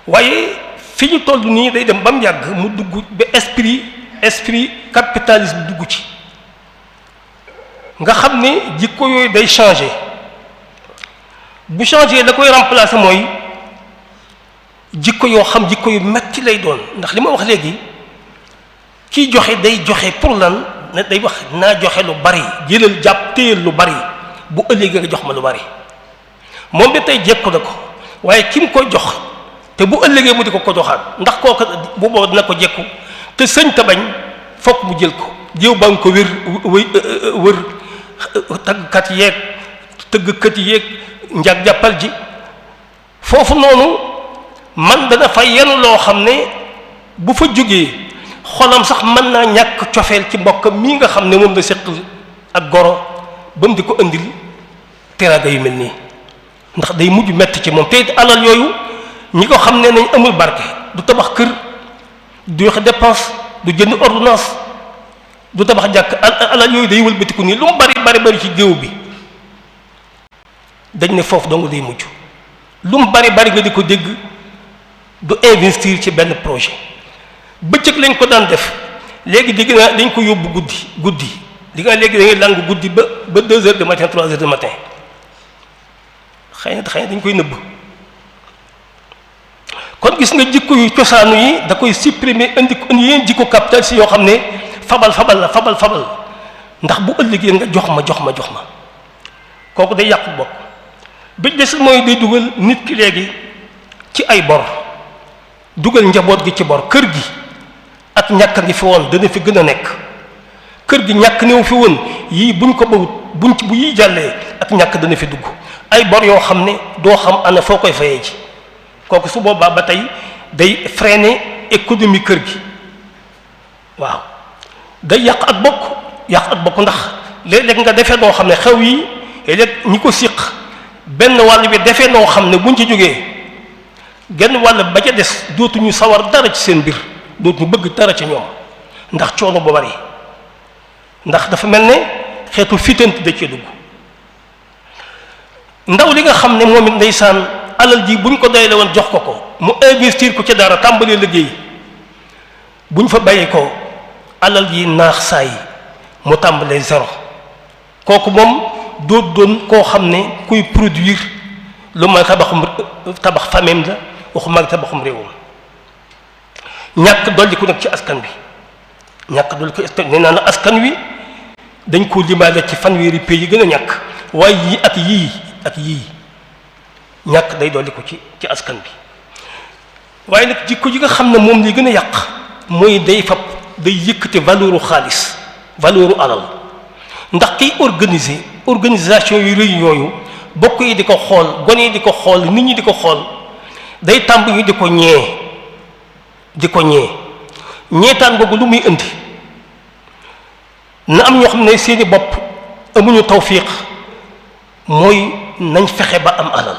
waaye fi ñu toll nii day dem ba mu yàgg mu dugg ba esprit capitalisme dugg ci nga xam ne jikko yooyu day changer bu changer la koy remplacer mooy jikko yoo xam jikko yu metti lay doon ndax li ma wax léegi kiy joxe day joxe pour lan ne day wax naa joxe lu bari jëlal jàpp téyel lu bari bu ëllëgee nga jox ma lu bari moom ba tey jekku na ko waaye ki mu koy jox te bu ëllëgee mu di ko joxaat ndax kooku bu booba dina ko jekku te sëñ ta bañ fokk mu jël ko jéew ba nga ko wër tàggkat yeeg tëggkat yeeg njag jàppal ji foofu noonu man dana fa yenn loo xam ne bu fa jógee xolam sax mën naa ñàkk cofeel ci mbokkam mii nga xam ne moom la séq ak goro ba mu di ko indil teraanga yu mel nii ndax day mujj metti ci moom te it alal yooyu ñi ko xam ne nañ amul barke du tabax kër du joxe dépense du jënd ordonnance du tabax jàkk alal yooyu day wëlbatiku nii lu mu bari ci géew bi dañ ne foofu dong day mujj lu mu bari nga di ko dégg du investir ci benn projet bëccëg lañ ko daan def léegi digg naa dañ ko yóbbu guddi di nga léegi da ngay lang guddi ba 2 heures du matin 3 heures du matin xëy na dañ koy nëbb. kon gis nga jikko yu cosaanu yi da koy supprimer indi yéen jikko capital si yoo xam ne fabal ndax bu ëllëgee nga jox ma kooku day yàqu bokk bi des mooy day dugal nit ki léegi ci ay bor dugal njaboot gi ci bor. kër gi ak ñàkk ngi fi woon dana fi gën a nekk kër gi ñàkk néew fi woon yii buñ ko bawut bu yii jàllee ak ñàkk dana fi dugg ay bor yoo xam ne doo xam ana foo koy fayee ji kooku su boobaa ba tey day freiner économie kër gi waaw day yàq ak bokk ndax léeg-léeg nga defee noo xam ne xew yi léeg ñi ko siq benn wàll bi defee noo xam ne buñ ci jógee genn wàll ba ca des dootuñu sawar dara ci seen mbir dootuñu bëgg dara ci ñoom ndax coono bu bari ndax dafa mel ne xeetu fitant da cee dugg ndaw li nga xam ne moom it ndeysaan alal ji buñ ko doyle woon jox ko mu investir ko ci dara tàmbalee liggéey buñ fa bàyyi ko alal ji naax saay mu tàmbalee zéro kooku moom doon koo xam ne kuy produire lu ma tabax famem la waxuma ak tabaxum réewam ñàkk dolli ko nag ci askan bi nee naa la askan wi dañ ko limaale ci fanweeri pays yi gën a ñàkk waaye yii ak yii ñàkk day dolli ko ci askan bi waaye nag jikko ji nga xam ne moom li gën a yàq mooy day yëkkate valeuru xaalis valeuru alal ndax kiy organisation yu rëy yooyu bokk yi di ko xool gone yi di ko xool nit ñi di ko xool day tàmb yi di ko ñee ñeetaan googu lu muy indi na am ñoo xam ne seeni bopp amuñu tawfiq mooy nañ fexe ba am alal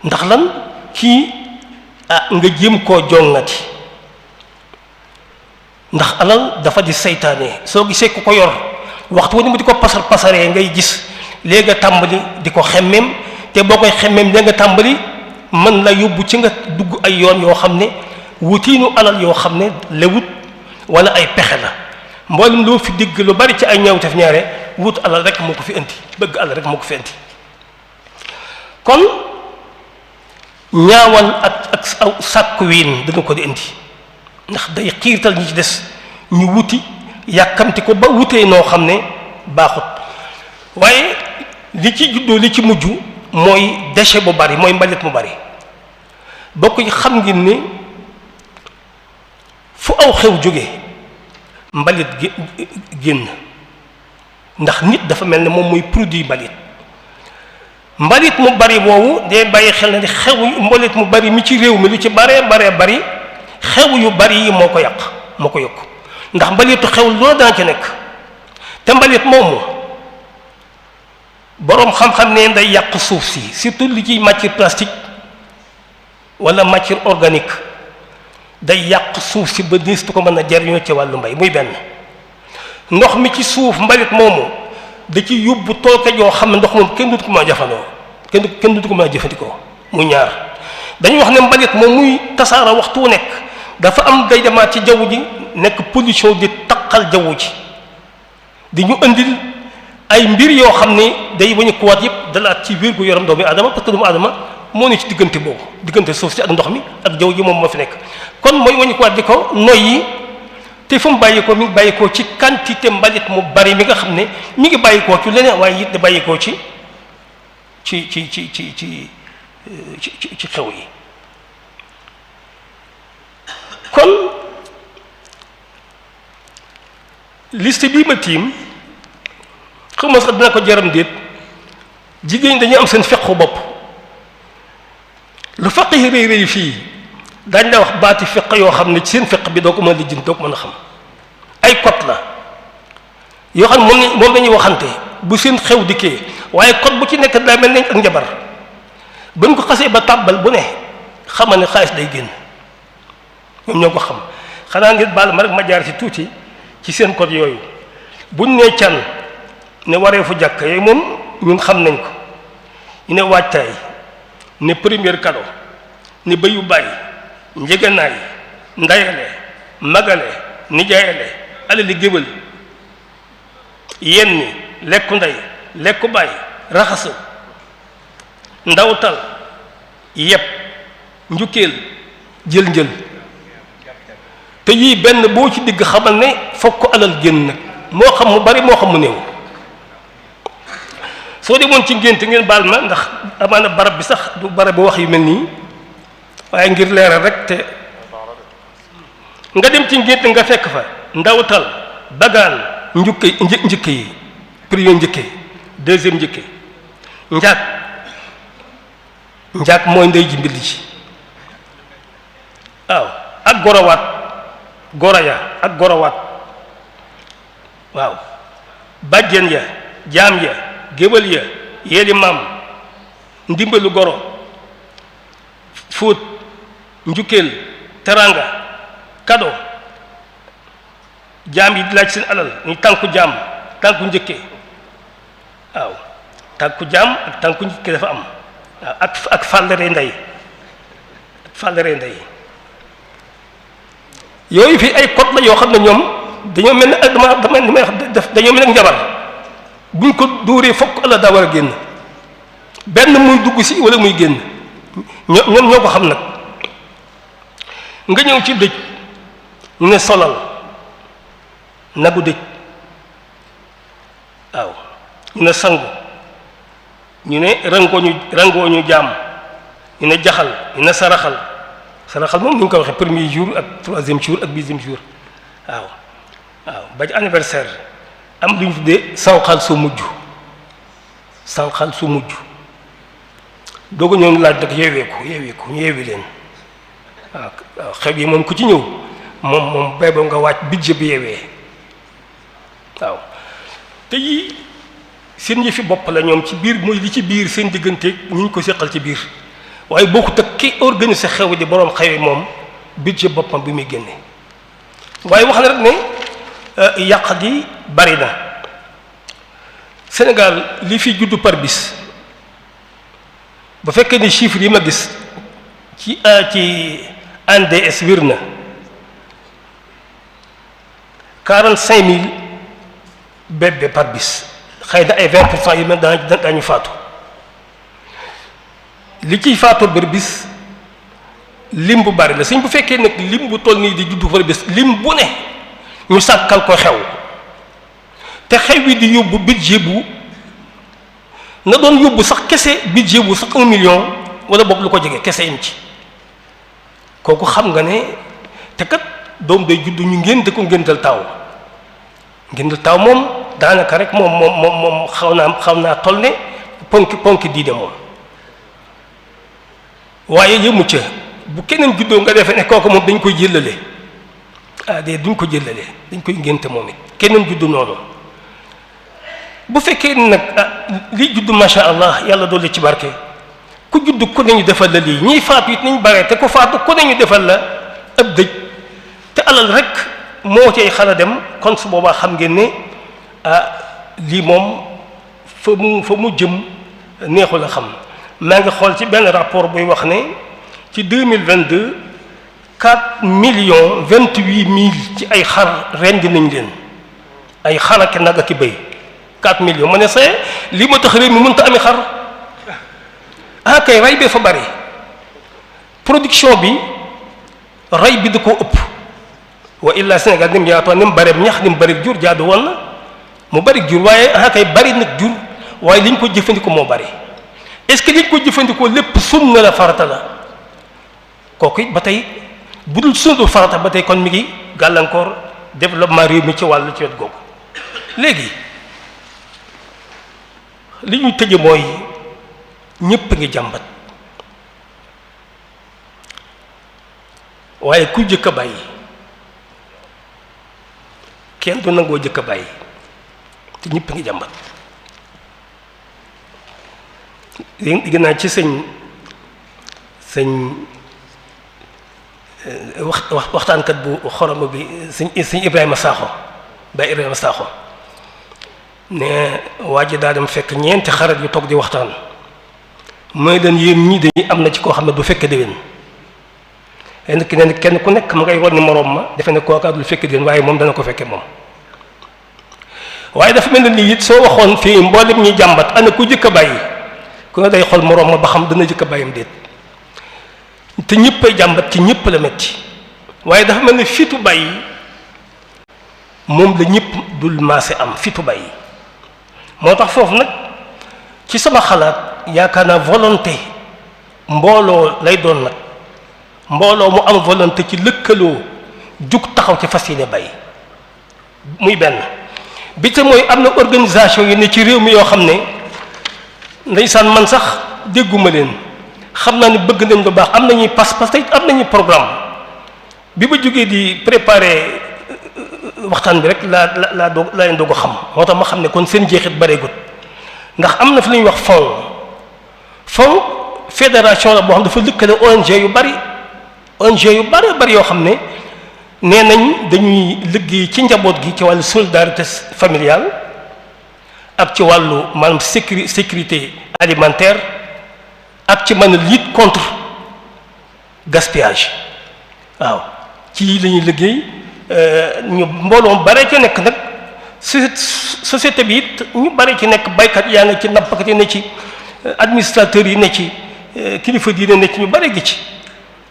ndax lan kii nga jéem koo jongati ndax alal dafa di seytaane soo gisee ku ko yor waxtu wu ni mu di ko pasaree ngay gis léegi nga tàmbali di ko xemmeem te boo koy xemmeem léegi nga tàmbali mën la yóbbu ci nga dugg ay yoon yoo xam ne wutiinu alal yoo xam ne lewut wala ay pexe la mboolem loo fi dégg lu bari ci ay ñaawteef ñaare wut alal rek moo ko fi indi bëgg alal rek moo ko fi indi kon ñaawal ak aw sàkku wiin dana ko di indi ndax day xiirtal ñi ci des ñu wuti yàkkamti ko ba wutee noo xam ne baaxut waaye li ci juddoo li ci mujj mooy déchet bu bari mooy mbalit mu bari bokk yi xam ngeen ni fu aw xew jóge mbalit génn ndax nit dafa mel ne moom mooy produit mbalit mu bari boobu day bàyyi xel na ni xew mbalit mu bari mi ci réew mi lu ci bari xew yu bari yi moo ko yokk ndax mbalitu xew loolu dana ci nekk te mbalit moomu boroom xam-xam ne day yàq suuf si surtout li ciy matière plastique wala matière organique day yàq suuf si ba dis tu ko mën a jariñoo ci wàllu mbay muy benn ndox mi ci suuf mbalit moomu da ci yóbbu tooke yoo xam ne ndox moom kenn du ko mën a jafandoo kenn du ko mën a jëfandikoo muy ñaar dañuy wax ne mbalit moom muy tasaara waxtu wu nekk dafa am day demaat ci jaww ji nekk pollution di taqal jaww ji di ñu indil ay mbir yoo xam ne day wañu kuwaat yëpp dalaat ci wér gu yaram doomu aadama parce que doomu aadama moo ne ci diggante boobu diggante suuf si ak ndox mi ak jaww ji moom moo fi nekk kon mooy wañu kuwaat di ko noyyi te fu mu bàyyikoo mi ngi bàyyikoo ci quantité mbalit mu bari mi nga xam ne mi ngi bàyyikoo ci leneen waaye it da bàyyikoo ci xew yi kon liste bii ma tiim xaw ma sax dina ko jaram déet jigéen dañuy am seen fequ bopp lu feq yi rëy fii dañ la wax baati feq yoo xam ne ci seen feq bi doo ko mën a lijjanti doo ko mën a xam ay code la yoo xam ne moom lañuy waxante bu seen xew dikkee waaye code bu ci nekk daa mel nañ ak njabar buñ ko xasee ba tàbbal bu ne xamal ne xaalis day génn ñoom ñoo ko xam xanaa ngeen baal ma rek ma jaar ci tuuti ci seen code yooyu buñ nee can ne waree fu jàkk yooyu moom ñun xam nañ ko ñu ne waajtaay ne premier cadeau ne bayu bàyyi njëganaay ndayale magale nijaayale alali géwël yenni lekku ndey lekku baay raxasu ndawtal yépp njukkeel jël njël te yii benn boo ci digg xamal ne fokk alal génn nag moo xam mu bari moo xam mu néew soo demoon ci ngénte ngeen baal ma ndax amaana barab bi sax du barab bi wax yu mel nii waaye ngir leeral rek te nga dem ci ngénte nga fekk fa ndawtal bagaan njëkke yi premier njëkke deuxième njëkke njaag mooy ndey ji mbilli ci waaw ak gorowaat goraya ak gorowaat waaw bàjjen ya jaam ya géwël ya yeeli maam ndimbalu goro fóot njukkeel teranga kado jaam yi di laaj seen alal ni tànku jaam tànku njëkke waaw tànku jaam ak tànku njëkke dafa am waaw ak fàllare ndey yooyu fi ay code la yoo xam ne ñoom dañoo mel ne dañoo mel ne njabar buñ ko dóoree fokk Allah daa war a génn benn muy dugg si wala muy génn ñoom ñoo ko xam nag nga ñëw ci dëj ñu ne solal nagu dëj waaw ñu ne sangu ñu ne rangooñu jaam ñu ne jaxal ñu ne saraxal moom ni ñu ko waxee premier jour ak troisième jour ak dixième jour waaw ba ci anniversaire am lu ñu tuddee sànqal su mujj doo ko ñëw laaj nag yeeweeku ñu yeewi leen waaw xew yi moom ku ci ñëw moom bay boo nga wàcc budget bi yeewee waaw te yii seen yëfi bopp la ñoom ci biir mooy li ci biir seen diggante ñu ko seqal ci biir waaye bokkut ak ki organiser xew di boroom xew yi moom budget boppam bi muy génne waaye wax na rek ne yàq gi bari na Sénégal li fi juddu par bis ba fekkee ni chiffre yi ma gis ci ANDS wér na 45 000 bébé par bis xëy na ay 20% yi mel daañu faatu li ciy faatoo bër bis lim bu bari la suñ bu fekkee nag lim bu toll nii di juddu par bis lim bu ne ñu sàkkal ko xew te xew wi di yóbbu budget bu na doon yóbbu sax kese budget bu sax 1 million wala boog lu ko jege kese yim ci kooku xam nga ne te kat doom day juddu ñu ngénte ko ngéntal taaw moom daanaka rek moom xaw naa toll ne ponki diine moom waaye yëmu ca bu keneen juddoo nga defee ne kooku moom dañ koy jëllale duñ ko jëllale dañ koy ngénte moom it keneen juddu noonu bu fekkee nag lii juddu macha allah yàlla dolli ci barke ku juddu ku ne ñu defal la lii ñiy faatu it nañ bare te ku faatu ku ne ñu defal la ab dëj te alal rek moo cay xala dem kon su boobaa xam ngeen ne lii moom fa mu jëm neexul a xam maa ngi xool ci benn rapport buy wax ne ci 2022 4,28,000 ci ay xar rendi nañ leen ay xar ak nag ak i béy 4 millions ma ne see lii ma tax réew mi mënta ami xar kay rey bee fa bari production bi rey bi da koo ëpp wa illa Sénégal ni mu yaatoo ni mu bari ñax ni mu bari jur jaadu woon na mu bari jur waaye kay bari nag jur waaye li ñu ko jëfandikoo moo bari est-ce que li ñu ko jëfandikoo lépp sunna la farata la kooku it ba tey bu dul sunna farata ba tey kon mi ngi gàllankoor développement réew mi ci wàllu ci wet googu léegi li ñuy tëje mooy ñépp ngi jàmbat waaye ku jëkk a bàyyi kenn du nangoo jëkk a bàyyi te ñépp ngi jàmbat dégg naa ci sëñ waxtaankat bu xorom bi sëñ Ibrahima Sakho Baye Ibrahima Sakho ne waa ji daa dem fekk ñeenti xarit yu toog di waxtaan mooy leen yéen ñii dañuy am na ci koo xam ne du fekke déwén kenn ku nekk ma ngay wan ni moroom ma defe ne kooka dul fekk den waaye moom dana ko fekke moom. waaye dafa mel ne lii it soo waxoon fii mboolem ñi jàmbat ana ku jëkk a bàyyi ku ne day xool moroom ma ba xam dana jëkk a bàyyam déet te ñëpp ay jàmbat ci ñëpp la metti waaye dafa mel ne fitu bàyyi moom la ñëpp dul maase am fitu bàyyi. moo tax foofu nag ci sama xalaat yaakaar naa volonté mbooloo lay doon nag mbooloo mu am volonté ci lëkkaloo jug taxaw ci fas yéene bàyyi muy benn bi te mooy am na organisation yi ne ci réew mi yoo xam ne ndeysaan man sax dégguma leen xam naa ne bëgg nañ lu baax am nañuy pas-pas te am nañuy programme bi ma jógee di préparer waxtaan bi rek laa leen doog a xam moo tax ma xam ne kon seen jeexit bareegut ndax am na fi lu ñuy wax fond fédération la boo xam dafa lëkkale ONG yu bari yoo xam ne nee nañ dañuy liggéey ci njaboot gi ci wàllu solidarité familiale ak ci wàllu maanaam sécurité alimentaire ak ci mën a lutte contre gaspillage waaw ci la ñuy liggéey ñu mbooloo bare ci nekk nag société bi it ñu bare ci nekk baykat yaa ngi ci nappkat yi ne ci administrateurs yi ne ci kilifa diine ne ci ñu bare gi ci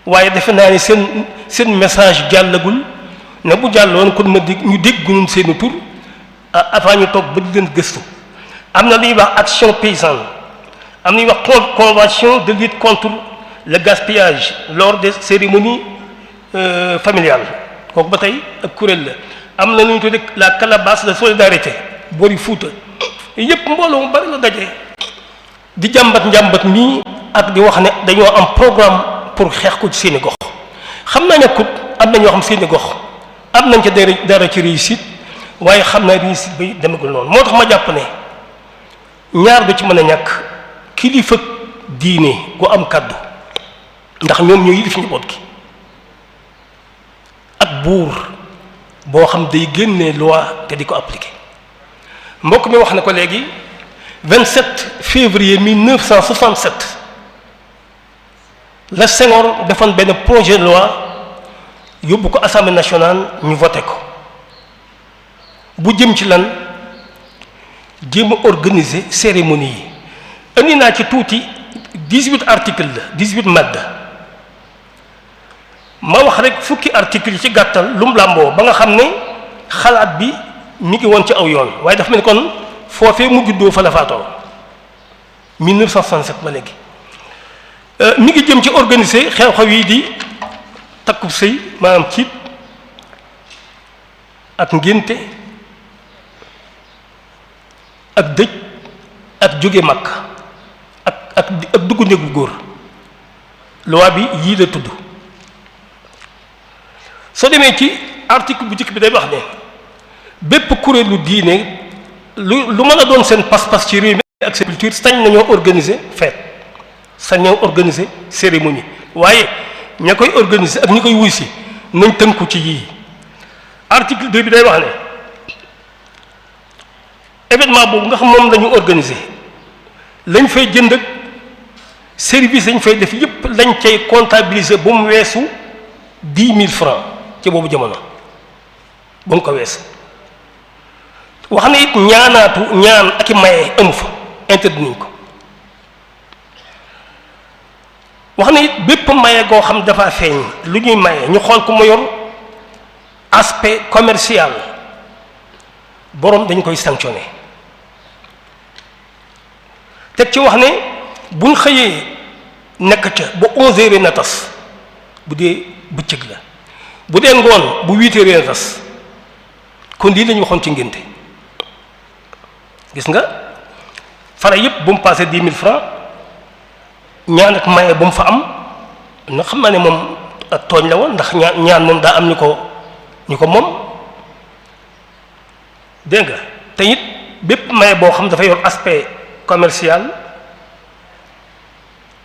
waaye defe naa ne seen message jàllagul ne bu jàlloon kon ma ñu dégg ñun seeni tur avant ñu toog ba di leen gëstu am na lu ñuy wax action paysanne am na ñuy wax convention de lutte contre le gaspillage lors des cérémonies familiales kooku ba tey ak kuréel la am na lu ñu tuddee la calebasse de solidarité boori Fuuta yëpp mbooloo mu bari la daje di njàmbat mii ak di wax ne dañoo am programme pour xeex ko ci seeni gox xam naa ne kut am na ñoo xam seeni gox am nañ ca dara ci réussite waaye xam naa réussite bi demagul noonu moo tax ma jàpp ne ñaar du ci mën a ñàkk kilifa diine gu am kàddu ndax ñoom ñoo yilif njaboot gi ak buur boo xam day génnee loi te di ko appliquer mbokk mi wax na ko léegi 27 février 1967 la Senghor defoon benn projet de loi yóbbu ko assemblée nationale ñu voté ko bu jëm ci lan jéem a organiser cérémonie yi indi naa ci tuuti 18 articles la 18 madd ma wax rek fukki articles yi ci gàttal lu mu làmboo ba nga xam ne xalaat bi mi ngi woon ci aw yoon waaye dafa mel ni kon foofee mu juddoo fa la faatoo 1967 ba léegi mi ngi jëm ci organiser xew-xew yi di takkub sëy maanaam ciit ak ngénte ak dëj ak jóge mag ak dugg néegu góor loi bi yii la tudd soo demee ci article bu njëkk bi day wax ne bépp kuréelu diine lu mën a doon seen pas-pas ci réew mi ak seen culture sañ nañoo organiser fête sañ nañoo organiser cérémonie waaye ña koy organiser ak ñi koy wuy si nañ tënku ci yii article 2 bi day wax ne événement boobu nga xam moom la ñu organiser lañ fay jënd ak service lañ fay def yépp lañ cay comptabiliser ba mu weesu 10 000 francs ci boobu jamono ba mu ko wees wax na it ñaan ak i maye amu fa interdit nañ ko wax na it bépp maye goo xam dafa feeñ lu ñuy maye ñu xool ku ma yor aspect commercial boroom dañ koy sanctionné teg ci wax ne buñ xëyee nekk ca ba 11h na tas bu dee bëccëg la bu dee ngoon bu 8h na tas kon lii la ñu waxoon ci ngénte gis nga fara yëpp bu mu passé 10 000 francs ñaan ak maye bu mu fa am na xam naa ne moom ak tooñ la woon ndax ñaan moom daa am ñu ko moom dégg nga te it bépp maye boo xam dafa yor aspect commercial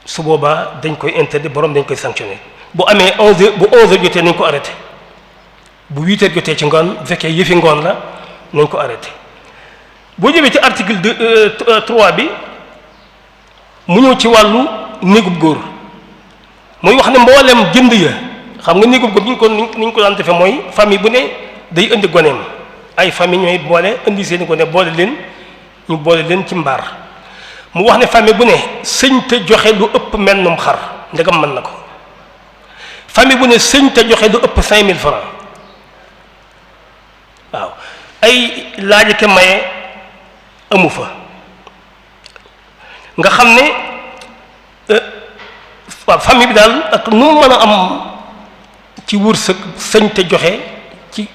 su boobaa dañ koy interdit borom dañ koy sanctionné bu amee 11h bu 11h jotee nañ ko arrêté bu 8h jotee ci ngoon bu fekkee yëfi ngoon la nañ ko arrêté boo jëmee ci article 3 bi mu ñëw ci wàllu néegub góor muy wax ne mboolem jënd ya xam nga néegub góor ni ñu ko daan defee mooy famille bu ne day indi goneem ay famille ñooy boole indi seeni gone boole leen ñu boole leen ci mbaar mu wax ne famille bu ne sëñ te joxe lu ëpp mennum xar ndegam mën na ko famille bu ne sëñ te joxe lu ëpp 5000 francs waaw ay laaj ke maye amu fa nga xam ne waaw famille bi daal ak nu mu mën a am ci wërsëg sëñ te joxe ci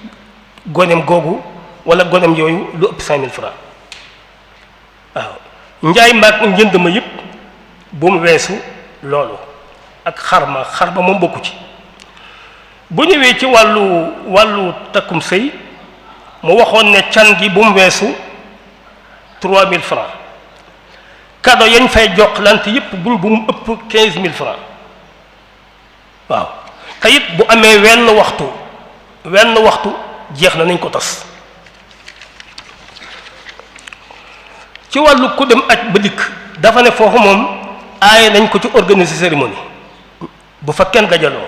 goneem googu wala goneem yooyu lu ëpp 5000 francs waaw njaay mbaag njënd ma yëpp bu mu weesu loolu ak xar ma moom bokku ci bu ñëwee ci wàllu takkum sëy mu waxoon ne can gi bu mu weesu 3000 francs cadeau yañ fay joxlante yëpp bu mu ëpp 15000 francs waaw te it bu amee wenn waxtu jeex na nañ ko tas ci wàllu ku dem aj ba dikk dafa ne foofu moom aaye nañ ko ci organiser cérémonie bu fa kenn dajaloo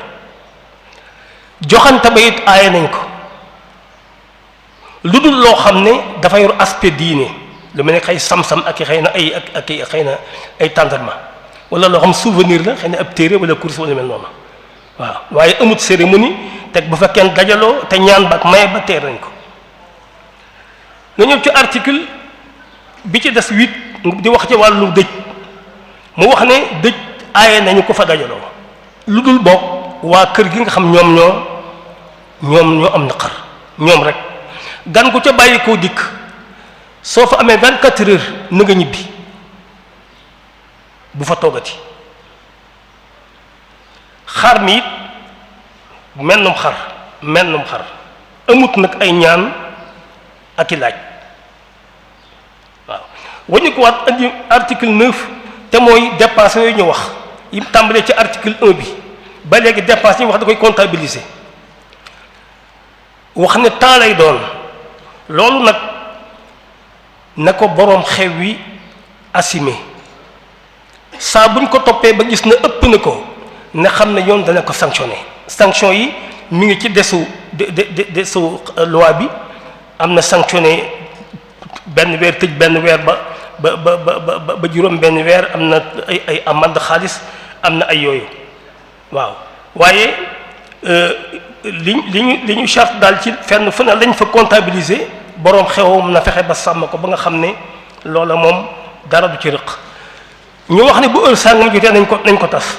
joxante ba it aaye nañ ko lu dul loo xam ne dafa yor aspect diine lu mel ne xëy sam-sam ak xëy na ak xëy na ay tàndarma wala loo xam souvenir la xëy na ab téere wala course wala mel noonu waaw waaye amut cérémonie teg bu fa kenn dajaloo te ñaan ba ak maye ba teer nañ ko nga ñëw ci article bi ci des 8 di wax ci wàllu dëj mu wax ne dëj aaye nañu ko fa dajaloo lu dul bokk waa kër gi nga xam ñoom ñoo am naqar ñoom rek gan ko ca bàyyi koo dikk soo fa amee 24 heures na nga ñibbi bu fa toogati xar mi it mennum xar amut nag ay ñaan ak i laaj waaw wañu ko waat andi article 9 te mooy dépense yooyu ñu wax yi tàmbalee ci article 1 bi ba léegi dépense yi wax da koy comptabiliser wax ne temps lay doon loolu nag na ko boroom xew wi assumé saa buñ ko toppee ba gis na ëpp na ko ne xam ne yoon dana ko sanctionné sanction yi mi ngi ci desu loi bi am na sanctionné benn weer tëj benn weer ba juróom benn weer am na ay amende xaalis am na ay yooyu waaw waaye li ñu charte daal ci fenn fu ne lañ fa comptabiliser boroom xewam na fexe ba sàmm ko ba nga xam ne loola moom dara du ci rëq ñu wax ne bu heure sàngam jotee nañ ko tas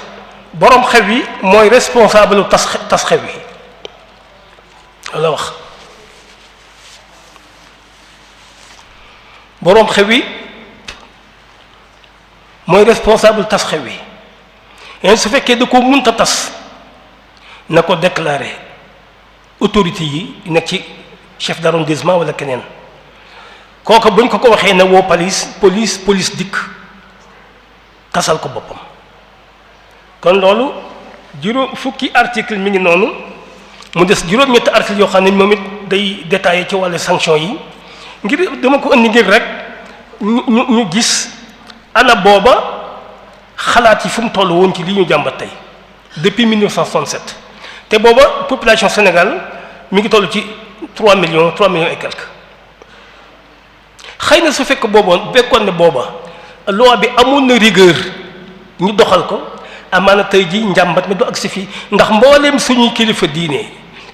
boroom xew yi mooy responsable tas xew yi la wax boroom xew yi mooy responsable tas xew yi et su fekkee da ko mënta tas na ko déclarer autorité yi nekk ci chef d'arrondissement wala keneen kooku buñ ko waxee ne woo police dikk tasal ko boppam kon loolu fukki article mi ngi noonu mu des juróom-ñetti article yoo xam ne moom it day détaillé ci wàllu sanction yi ngir dama ko indi ngir rek ñu gis ana booba xalaat yi fu mu toll woon ci li ñu jàmbat tey depuis 1967 te booba population Sénégal mi ngi toll ci 3 millions et quelques xëy na su fekkoon ne booba loi bi amoon na rigueur ñu doxal ko amaana tey ji njàmbat mi du agsi fii ndax mbooleem suñuy kilifa diine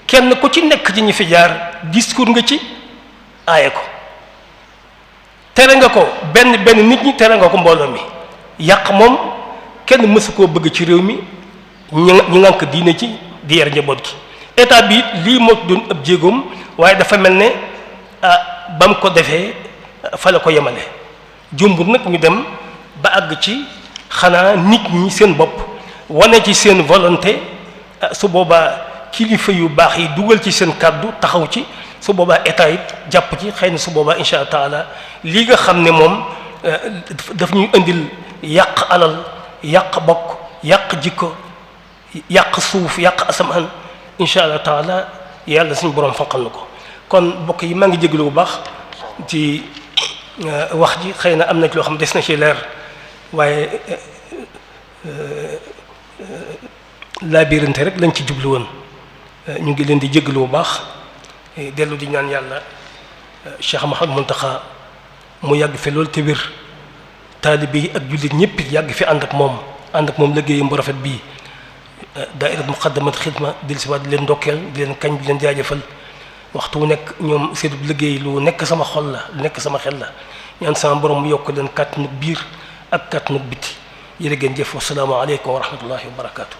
kenn ku ci nekk ci ñi fi jaar discours nga ci aaye ko tere nga ko benn nit ñi tere nga ko mbooloo mi yàq moom kenn mësu koo bëgg ci réew mi ñi ngànk diine ci di yar njaboot gi état bi it lii moo doon ëpp jéegoom waaye dafa mel ne ba mu ko defee fa la ko yemale jumbur nag ñu dem ba àgg ci xanaa nit ñi seen bopp wane ci seen volonté su boobaa kilifa yu baax yi dugal ci seen kàddu taxaw ci su boobaa état it jàpp ci xëy na su boobaa insha allah taala lii nga xam ne moom daf ñuy indil yàq alal yàq bokk yàq jikko yàq suuf yàq asamaan insha allah taala yàlla suñu borom fanqal na ko kon bokk yi maa ngi jégalu bu baax ci wax ji xëy na am na ci loo xam des na ci leer waaye laabirante rek lañ ci jublu woon ñu ngi leen di jégalu bu baax dellu di ñaan yàlla Cheikh Mouhamadou Mountakha mu yàgg fi loolu te wér taalibe yi ak jullit ñëpp yàgg fi ànd ak moom liggéeyam bu rafet bii daayira Muqaddamatul Xidma di si waat di leen ndokkeel di leen kañ di leen jaajëfal waxtu wu nekk ñoom seen liggéey lu nekk sama xol la lu nekk sama xel la ñaan sama borom mu yokk leen kàttanu biir ak kàttanu biti jërë ngeen jëf wassalaamu aleykum wa rahmatullahi wa barakaatu.